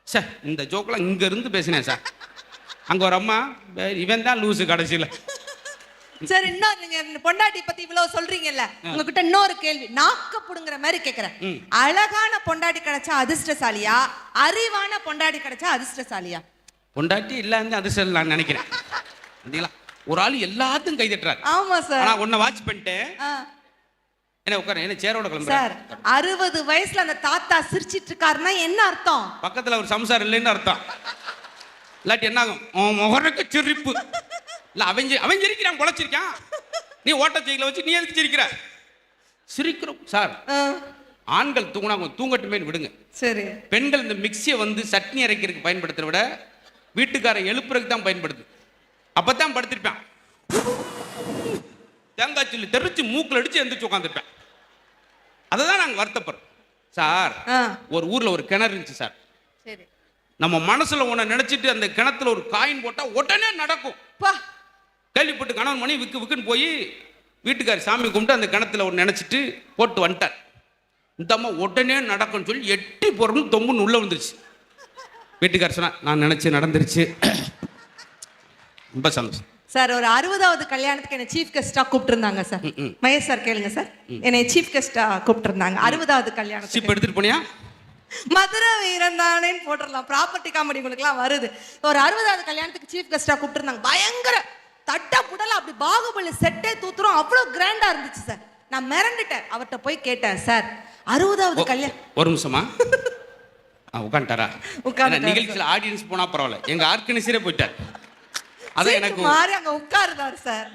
சார் இந்த ஜோக்கெல்லாம் இங்க இருந்து பேசினேன் சார். அங்க ஒரு அம்மா, இவன் தான் லூசு கடைசியில. சரி, இன்னொரு நீங்க பொண்டாட்டி பத்தி இவ்வளவு சொல்றீங்கல்ல, உங்ககிட்ட இன்னொரு கேள்வி நாக்கப்படுங்கிற மாதிரி கேக்குறேன். அழகான பொண்டாட்டி கிடைச்சா அதிர்ஷ்டசாலியா, அறிவான பொண்டாட்டி கிடைச்சா அதிர்ஷ்டசாலியா? பொண்டாட்டி இல்ல அதிர்ஷ்டம் நான் நினைக்கிறேன். ஒரு ஆள் எல்லாத்தையும் கை தட்டுறாரு. ஆமா சார். நான் உன்னை வாட்ச் பண்ணிட்டேன். என்ன உட்கார, என்ன சேரோட கிளம்புற சார்? 60 வயசுல அந்த தாத்தா சிரிச்சிட்டு இருக்காருன்னா என்ன அர்த்தம்? பக்கத்துல ஒரு சம்சாரம் இல்லைன்னு அர்த்தம். இல்லாட்டி என்ன ஆகும்? முகருக்கு சிரிப்பு இல்ல. அவன் சிரிக்கிறான், பொழைச்சிருக்கான். நீ ஓட்டச்சைகளை வச்சு நீ எதுக்கு சிரிக்கிற? சிரிக்கிறோம் சார். ஆண்கள் தூங்கினா தூங்கட்டுமே விடுங்க. சரி. பெண்கள் இந்த மிக்சியை வந்து சட்னி அரைக்கிறதுக்கு பயன்படுத்துறத விட வீட்டுக்காரன் எழுப்புறதுக்கு தான் பயன்படுது. அப்பதான் படுத்திருப்பான், தேங்காய் சில்லு தெரிச்சு மூக்கில் அடிச்சு எந்திரிச்சு உட்காந்துருப்பேன். அதை தான் நாங்கள் வருத்தப்படுறோம் சார். ஒரு ஊர்ல ஒரு கிணறு இருந்துச்சு சார். சரி. நம்ம மனசுல ஒன்ன நினைச்சிட்டு அந்த கிணத்துல ஒரு காயின் போட்டா உடனே நடக்கும். கேள்விப்பட்டு கணவன் மணி விக்குன்னு போய் வீட்டுக்காரி சாமி கும்பிட்டு அந்த கிணத்துல ஒன்று நினைச்சிட்டு போட்டு வந்துட்டார். இந்த அம்மா உடனே நடக்கும்னு சொல்லி எட்டி போறோம்னு தொம்புன்னு உள்ள வந்துருச்சு. வீட்டுக்கார சொன்னா, நான் நினைச்சு நடந்துருச்சு. ரொம்ப சந்தோஷம் சார். ஒரு 60வது கல்யாணத்துக்கு என்ன சீஃப் கெஸ்டா கூப்பிட்டு இருந்தாங்க சார். மகேஷ் சார் கேளுங்க சார். என்னை சீஃப் கெஸ்டா கூப்பிட்டு இருந்தாங்க 60வது கல்யாணம். சீப் எடுத்துட்டு போனியா? மதுரை வீரன் தானேன்னு போட்டுடலாம். ப்ராப்பர்ட்டி காமெடி உங்களுக்குலாம் வருது. ஒரு 60வது கல்யாணத்துக்கு சீஃப் கெஸ்டா கூப்பிட்டு இருந்தாங்க. பயங்கர தட்ட புடல அப்படி பாகுபலி செட்டே தூத்துறோம். அவ்வளவு கிராண்டா இருந்துச்சு சார். நான் மிரண்டுட்டேன். அவர்கிட்ட போய் கேட்டேன், சார் 60வது கல்யாணம். ஒரு நிமிஷமா உட்காந்துட்டாரா? நிகழ்ச்சியில் ஆடியன்ஸ் போனா பரவாயில்ல, எங்க ஆர்கனைசரே போயிட்டார். அதான் எனக்கு மாறி அங்க உட்காருதாரு சார்.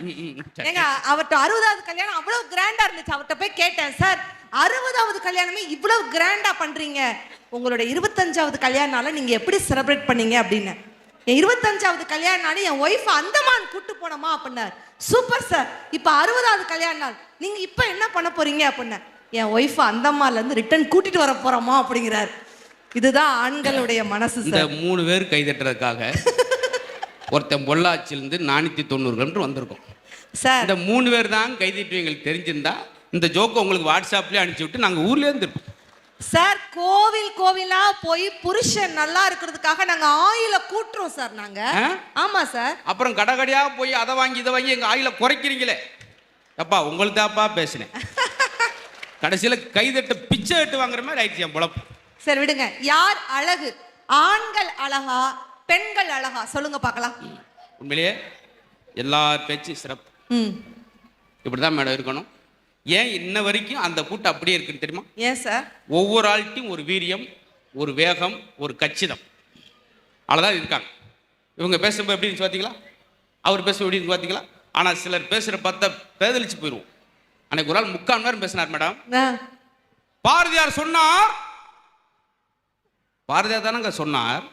ஏங்க அவர்ட்ட 60வது கல்யாணம் அவ்வளவு கிராண்டா இருந்துச்சு. அவர்ட்ட போய் கேட்டேன், சார் 60வது கல்யாணமே இவ்வளவு கிராண்டா பண்றீங்க, உங்களோட 25வது கல்யாண நாளை நீங்க எப்படி செலிப்ரேட் பண்ணீங்க அப்படின்னு. என் 25வது கல்யாண நாள் என் ஒய்ஃப் அந்தமான் கூட்டு போனோமா அப்படின்னாரு. சூப்பர் சார், இப்ப 60வது கல்யாண நாள் நீங்க இப்ப என்ன பண்ண போறீங்க அப்படின்ன. என் ஒய்ஃப் அந்தமான்ல இருந்து ரிட்டர்ன் கூட்டிட்டு வர போறோமா அப்படிங்கிறாரு. இதுதான் ஆண்களுடைய மனசு சார். இந்த 3 பேர் கை தட்டுறதுக்காக ஒருத்தன் பொள்ளாச்சியிலிருந்து 490 கிலோமீட்டர் வந்திருக்கோம் சார். இந்த 3 பேர் தான் கை தட்டி எங்களுக்கு தெரிஞ்சிருந்தா இந்த ஜோக்கை உங்களுக்கு வாட்ஸ்அப்லேயே அனுப்பிச்சு விட்டு நாங்கள் ஊர்லேயே இருந்திருப்போம் சார். கோவிலா போய் புருஷன் நல்லா இருக்கிறதுக்காக நாங்க ஆயில கூட்டுறோம் சார். நாங்க ஆமா சார். அப்புறம் கடையாக போய் அதை வாங்கி இதை வாங்கி எங்க ஆயில குறைக்கிறீங்களே. அப்பா உங்களுக்கு தான்ப்பா பேசினேன். கடைசியில் கைதட்ட பிச்சை எட்டு வாங்குற மாதிரி ஆயிடுச்சு என் பொழப்பு. சரி விடுங்க. யார் அழகு, ஆண்கள் அழகா பெண்கள் அழகா? சொல்லுங்க பார்க்கலாம். உண்மையிலேயே எல்லா பேச்சும் சிறப்பு. ம். இப்படிதான் மேடம் இருக்கணும். ஏன் இன்ன வரைக்கும் அந்த கூட்டம் அப்படியே இருக்குன்னு தெரியுமா? ஏன் சார்? ஒவ்வொரு ஆள்கிட்டையும் ஒரு வீரியம், ஒரு வேகம், ஒரு கச்சிதம், அவ்வளோதான் இருக்காங்க. இவங்க பேசும்போது எப்படி இருந்துச்சு பார்த்தீங்களா? அவர் பேச எப்படி இருந்து பார்த்தீங்களா? ஆனால் சிலர் பேசுகிற பார்த்தா பேதலிச்சு போயிடுவோம். அன்னைக்கு ஒரு ஆள் 3/4 மணி நேரம் பேசினார் மேடம். ஆ. பாரதியார் சொன்னார். பாரதியார் தானங்க சொன்னார்.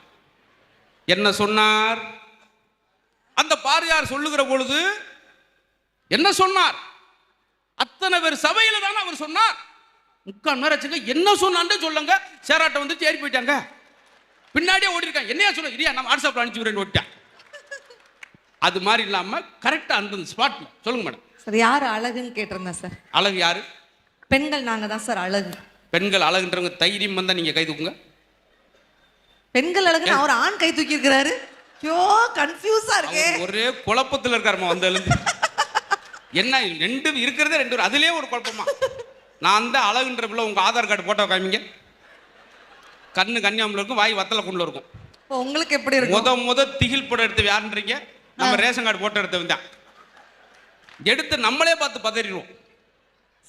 என்ன சொன்னார்? அந்த பாரதியார் சொல்லுகிற பொழுது என்ன சொன்னார்? அத்தனை பேர் சபையில தானே அவர் சொன்னார். 3/4 மணி நேரம் வச்சுங்க. என்ன சொன்னான்னு சொல்லுங்க. சேராட்டம் வந்து ஏறி போயிட்டாங்க. பின்னாடியே ஓடி இருக்காங்க. என்னையா சொல்ல இரியா நான் வாட்ஸ்அப்ல அனுப்பிச்சு விடுறேன்னு ஓடிட்டேன். அது மாதிரி இல்லாம கரெக்டா அந்த ஸ்பாட்ல சொல்லுங்க மேடம். சார் யார் அழகுன்னு கேட்டிருந்தேன் சார். அழகு யாரு? பெண்கள் நாங்க தான் சார் அழகு. பெண்கள் அழகுன்றவங்க தைரியம் வந்தா நீங்க கை தூக்குங்க. பெண்கள் அழகுன்னு அவர் ஆண் கை தூக்கி இருக்கிறாரு. ஐயோ கன்ஃபியூஸா இருக்கே. அவர் ஒரே குழப்பத்துல இருக்காருமா வந்ததுல. என்ன ரெண்டு இருக்கிறதே ரெண்டு பேர், அதுலயே ஒரு குழப்பமா. நான் அந்த அழகுன்ற பிள்ளை உங்க ஆதார் கார்டு போட்டோ காமிங்க. கண்ணு கன்னியாகுமரியில் இருக்கும், வாய் வத்தல குண்டில் இருக்கும். இப்போ உங்களுக்கு எப்படி இருக்கும்? முத திகில் படம் எடுத்து யாருன்றீங்க? நம்ம ரேஷன் கார்டு போட்டோ எடுத்து தான் எடுத்து நம்மளே பார்த்து பதறிடுவோம்.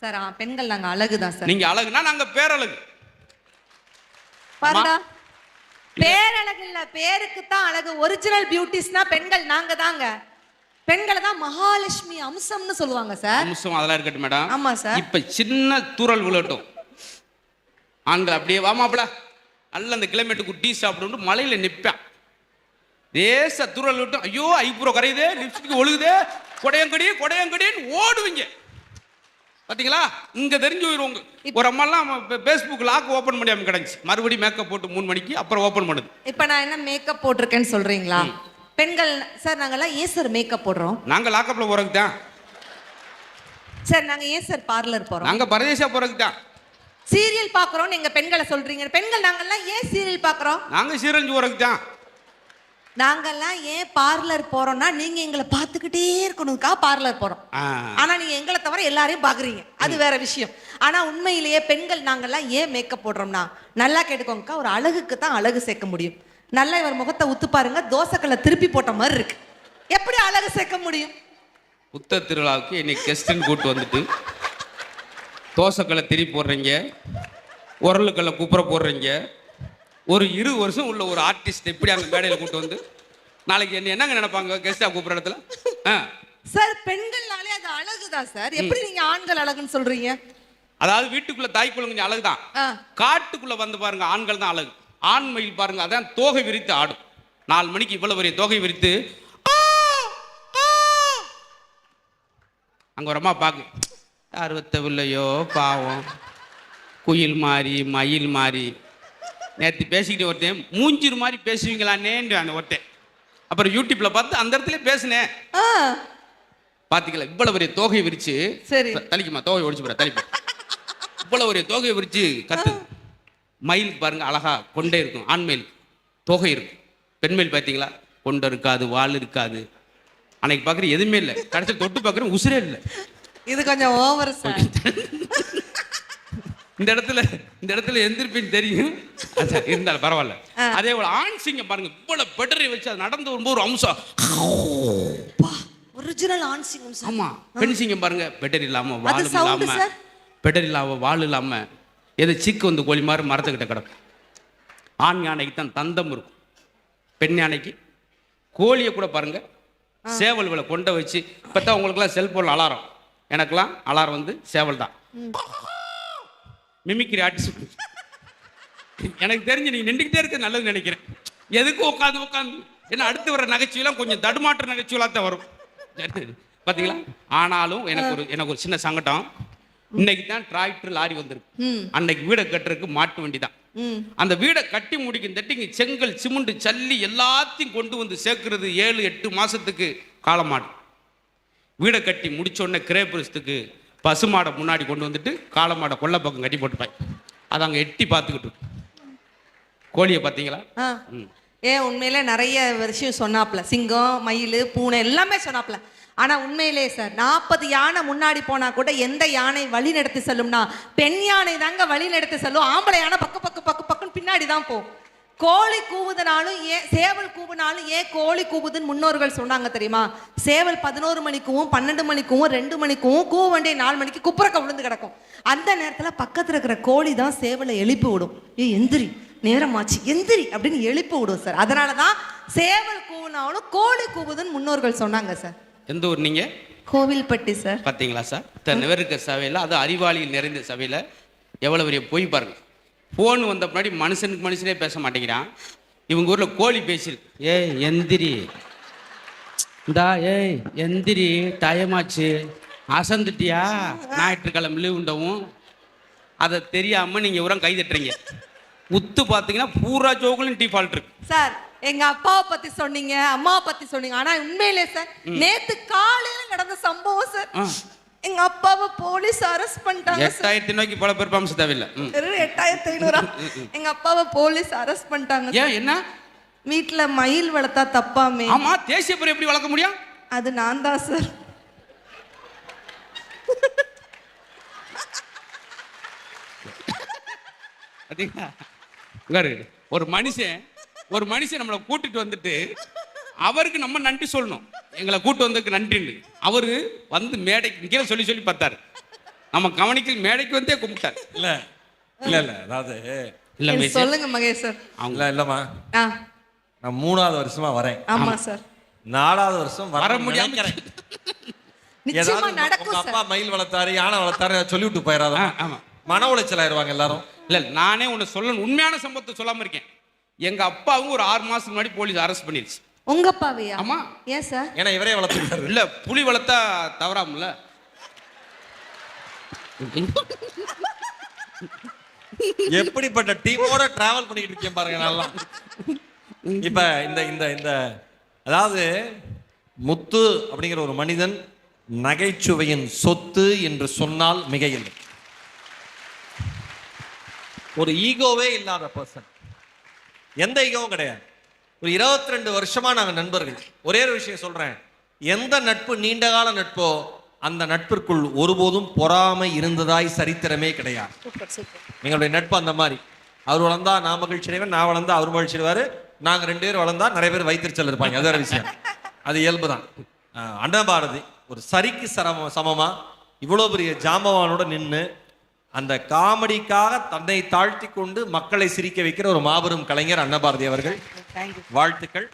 சார் பெண்கள் நாங்க அழகு தான் சார். நீங்க அழகுனா நாங்க பேரழகு. பாருடா, பேரழகு இல்ல, பேருக்கு தான் அழகு. ஒரிஜினல் பியூட்டிஸ்னா பெண்கள் நாங்க தாங்க. பெண்களை தான் மகாலட்சுமி அம்சம்னு சொல்லுவாங்க சார். அம்சம் அதெல்லாம் இருக்கட்டும் மேடம். ஆமா சார். இப்ப சின்ன தூரல் விழட்டும். ஆண்கள் அப்படியே வாமாப்ல அல்ல அந்த கிலோமீட்டருக்கு டீ சாப்பிட்டு மலையில நிற்பான். தேச தூரல் விட்டும். ஐயோ ஐப்ரோ கரையுதே, லிப்ஸ்டிக் ஒழுகுதே, கொடையங்கடின்னு ஓடுவீங்க. பாத்தீங்களா? இங்க தெரிஞ்சு போயிருவோங்க. ஒரு அம்மாலாம் பேஸ்புக் லாக் ஓபன் முடியாம கிடந்துச்சு. மறுபடியும் மேக்கப் போட்டு 3 மணிக்கு அப்புறம் ஓபன் பண்ணுது. இப்ப நான் என்ன மேக்கப் போட்டிருக்கேன்னு சொல்றீங்களா? பெண்கள் சார் நாங்கெல்லாம் ஏன் சார் மேக்கப் போடுறோம்? நாங்க லாக்கப்ல போறதுக்கு தான் சார். நாங்க ஏன் சார் பார்லர் போறோம்? நாங்க பரதேசா போறதுக்கு தான். சீரியல் பாக்குறோம் நீங்க பெண்களை சொல்றீங்க. பெண்கள் நாங்கெல்லாம் ஏன் சீரியல் பாக்குறோம்? நாங்க சீரஞ்சு போறதுக்கு தான். நாங்கெல்லாம் ஏன் பார்லர் போறோம்னா நீங்க எங்களை பார்த்துக்கிட்டே இருக்கணும்க்கா பார்லர் போறோம். ஆனா நீங்க எங்களை தவிர எல்லாரையும் பாக்குறீங்க, அது வேற விஷயம். ஆனா உண்மையிலேயே பெண்கள் நாங்கெல்லாம் ஏன் மேக்கப் போடுறோம்னா நல்லா கேட்டுக்கோங்கக்கா, ஒரு அழகுக்கு தான் அழகு சேர்க்க முடியும். நல்லா இவர் முகத்தை உத்து பாருங்க, தோசைக்கல்ல திருப்பி போட்ட மாதிரி இருக்கு. எப்படி அழகு சேர்க்க முடியும்? புத்த திருவிழாவுக்கு இன்னைக்கு கெஸ்ட்னு கூட்டு வந்துட்டு தோசைக்கல்லை திருப்பி போடுறீங்க, உரலுக்கல்லை குப்புற போடுறீங்க. ஒரு 20 வருஷம் உள்ள ஒரு ஆர்டிஸ்ட் எப்படி அங்கே மேடையில் கூட்டு வந்து நாளைக்கு என்னங்க நினைப்பாங்க கெஸ்டா கூப்பிட்ற இடத்துல? சார் பெண்கள்னாலே அது அழகுதான் சார். எப்படி நீங்க ஆண்கள் அழகுன்னு சொல்றீங்க? அதாவது வீட்டுக்குள்ள தாய்க்குள்ள கொஞ்சம் அழகுதான், காட்டுக்குள்ள வந்து பாருங்க ஆண்கள் தான் அழகு. ஆண்மையில் பாருங்க அதான் தோகை விரித்து ஆடும். 4 மணிக்கு இவ்வளவு பெரிய தோகை விரித்து அங்க ஒரு அம்மா பாக்கு அறுபத்தவில்லையோ பாவம், குயில் மாறி மயில் மாறி நேற்று பேசிக்கிட்டு ஒருத்தன் மூஞ்சிரு மாதிரி பேசுவீங்களான்னேன்னு அந்த ஒருத்தன். அப்புறம் யூடியூப்ல பார்த்து அந்த இடத்துல பேசினேன். பாத்தீங்களா இவ்வளவு பெரிய தோகையை விரிச்சு. சரி தலிக்குமா தோகை ஒடிச்சு போற தலிப்பு. இவ்வளவு பெரிய தோகையை விரிச்சு கத்து. மயில் பாருங்க அழகா கொண்டே இருக்கும். ஆண்மயில் தோகை இருக்கும். பெண்மயில் பார்த்தீங்களா கொண்டை இருக்காது, வால் இருக்காது. அன்னைக்கு பார்க்குற எதுவுமே இல்லை, கடைசி தொட்டு பார்க்குறேன் உசுரே இல்லை. இது கொஞ்சம் ஓவர் சார். இந்த இடத்துல எந்திருப்பின்னு தெரியும், இருந்தாலும் பரவாயில்ல. அதே போல ஆண் சிங்கம் பாருங்க இவ்வளவு பெட்டரை வச்சு அது நடந்து வரும்போது ஒரு அம்சம். ஒரிஜினல் ஆண் சிங்கம். ஆமா. பெண் சிங்கம் பாருங்க பெட்டர் இல்லாம வால் இல்லாம, பெட்டர் இல்லாம வால் இல்லாம எது சிக்கு வந்து கோழி மாதிரி மரத்துக்கிட்ட கிடக்கும். ஆண் யானைக்கு தான் தந்தம் இருக்கும், பெண் யானைக்கு கோழியை கூட பாருங்க சேவல் விலை கொண்ட வச்சு. இப்பதான் உங்களுக்குலாம் செல்போன் அலாரம், எனக்கெல்லாம் அலாரம் வந்து சேவல் தான். Mimicry artist. எனக்கு தெரிஞ்சு நீங்க நின்றுக்கிட்டே இருக்க நல்லது நினைக்கிறேன். எதுக்கு உட்காந்து என்ன அடுத்து வர நகைச்சுவெல்லாம் கொஞ்சம் தடுமாற்ற நகைச்சுவலாக தான் வரும் பாத்தீங்களா. ஆனாலும் எனக்கு ஒரு சின்ன சங்கடம். இன்னைக்கு தான் டிராக்டர் லாரி வந்திருக்கு. அன்னைக்கு வீடை கட்டுறதுக்கு மாட்டு வண்டி தான். அந்த வீடை கட்டி முடிக்கும் தட்டிங்க செங்கல் சிமெண்ட் சல்லி எல்லாத்தையும் கொண்டு வந்து சேர்க்கிறது 7-8 மாசத்துக்கு காளமாடு. வீடை கட்டி முடிச்ச உடனே கிரேபுரத்துக்கு பசுமாடை முன்னாடி கொண்டு வந்துட்டு காளமாடை கொல்லை பக்கம் கட்டி போட்டுப்பாங்க. அதை அங்கே எட்டி பார்த்துக்கிட்டு. கோழியை பார்த்தீங்களா? ஏன் உண்மையிலே நிறைய விஷயம் சொன்னாப்ல, சிங்கம் மயில் பூனை எல்லாமே சொன்னாப்ல. ஆனா உண்மையிலே சார் 40 யானை முன்னாடி போனா கூட எந்த யானை வழி நடத்தி செல்லும்னா பெண் யானை தாங்க வழி நடத்தி செல்லும். ஆம்பளை யானை பக்கு பக்குன்னு பின்னாடி தான் போகும். கோழி கூவுதனாலும் ஏன் சேவல் கூவுனாலும் ஏன் கோழி கூவுதுன்னு முன்னோர்கள் சொன்னாங்க தெரியுமா? சேவல் 11 மணிக்கும் 12 மணிக்கும் 2 மணிக்கும் கூவ வேண்டிய 4 மணிக்கு குப்புறக்க விழுந்து கிடக்கும். அந்த நேரத்தில் பக்கத்தில் இருக்கிற கோழி தான் சேவலை எழுப்பி விடும். எந்திரி நேரமாச்சு எந்திரி அப்படின்னு எழுப்பி விடும் சார். அதனால தான் சேவல் கூவுனாலும் கோழி கூவுதுன்னு முன்னோர்கள் சொன்னாங்க சார். எந்த ஊர் நீங்க? கோவில்பட்டி சார். பார்த்தீங்களா சார், இத்தனை பேர் இருக்க சபையில், அது அறிவாளியில் நிறைந்த சபையில் எவ்வளோ பெரிய போய் பாருங்க. ஃபோன் வந்த முன்னாடி மனுஷனுக்கு மனுஷனே பேச மாட்டேங்கிறான். இவங்க ஊரில் கோழி பேசியிருக்கு. ஏய் எந்திரி, இந்தா ஏய் எந்திரி, டயமாச்சு, அசந்துட்டியா, ஞாயிற்றுக்கிழமை லீவுண்டவும். அதை தெரியாமல் நீங்கள் உரம் கை தட்டுறீங்க. உத்து பார்த்தீங்கன்னா பூரா ஜோக்குலையும் டிஃபால்ட் இருக்கு சார். எங்க அப்பாவை பத்தி சொன்னீங்க, அம்மாவை பத்தி சொன்னீங்க. ஆனா உண்மையிலே சார், நேத்து காலையில நடந்த சம்பவம் சார். எங்க அப்பாவை போலீஸ் அரெஸ்ட் பண்ணிட்டாங்க. 8000 நோக்கி பல பெர்ஃபார்மன்ஸ் தேவையில்லை. 8500. எங்க அப்பாவை போலீஸ் அரெஸ்ட் பண்ணிட்டாங்க. ஏன் என்ன? வீட்டுல மயில் வளர்த்தா தப்பாமே. ஆமா, தேசிய பறவை எப்படி வளர்க்க முடியும்? அது நான் தான் சார். ஒரு மனுஷன் நம்மளை கூட்டிட்டு வந்துட்டு அவருக்கு நம்ம நன்றி சொல்லணும். எங்களை கூட்டு வந்ததுக்கு நன்றின்னு அவரு வந்து மேடைக்கு கீழே சொல்லி பார்த்தாரு. நம்ம கவனிக்கல் மேடைக்கு வந்தே கும்பிட்டார். இல்ல இல்ல இல்ல அதாவது இல்ல சொல்லுங்க மகேஷ் சார். இல்ல இல்லம்மா, நான் 3வது வருஷமா வரேன். ஆமா சார். 4வது வருஷம் வர முடியாம நிச்சயமா நடக்கும் சார். அப்பா மயில் வளர்த்தாரு, யானை வளர்த்தாரு சொல்லிவிட்டு போயிடாத. ஆமா, மன உளைச்சல் ஆயிருவாங்க எல்லாரும். இல்ல நானே ஒண்ணு சொல்லணும், உண்மையான சம்பவத்தை சொல்லாம இருக்கேன். எங்க அப்பாவும் ஒரு 6 மாசத்துக்கு முன்னாடி போலீஸ் அரெஸ்ட் பண்ணிருச்சு. உங்க அப்பாவையா? ஆமா. ஏன் சார்? ஏன்னா இவரே வளர்த்துட்டாரு. இல்ல புலி வளர்த்தா தவறாமல. எப்படிப்பட்ட டீமோட டிராவல் பண்ணிட்டு இருக்கேன் பாருங்க நல்லா. இப்ப இந்த இந்த இந்த அதாவது முத்து அப்படிங்கிற ஒரு மனிதன் நகைச்சுவையின் சொத்து என்று சொன்னால் மிகையில்லை. ஒரு ஈகோவே இல்லாத பர்சன், எந்த ஈகோவும் கிடையாது. ஒரு 22 வருஷமா நாங்க நண்பர்கள். ஒரே ஒரு விஷயம் சொல்றேன், எந்த நட்பு நீண்டகால நட்போ அந்த நட்பிற்குள் ஒருபோதும் பொறாமை இருந்ததாய் சரித்திரமே கிடையாது. எங்களுடைய நட்பு அந்த மாதிரி. அவர் வளர்ந்தா நான் மகிழ்ச்சி அடைவேன், நான் வளர்ந்தா அவர் மகிழ்ச்சி அடைவாரு. நாங்க 2 பேர் வளர்ந்தா நிறைய பேர் வைத்திருச்சல் இருப்பாங்க. அது வேற விஷயம், அது இயல்பு தான். அன்னபாரதி ஒரு சரிக்கு சமமா இவ்வளோ பெரிய ஜாம்பவானோட நின்று அந்த காமெடிக்காக தன்னை தாழ்த்தி கொண்டு மக்களை சிரிக்க வைக்கிற ஒரு மாபெரும் கலைஞர் அன்னபாரதி அவர்கள். வாழ்த்துக்கள்.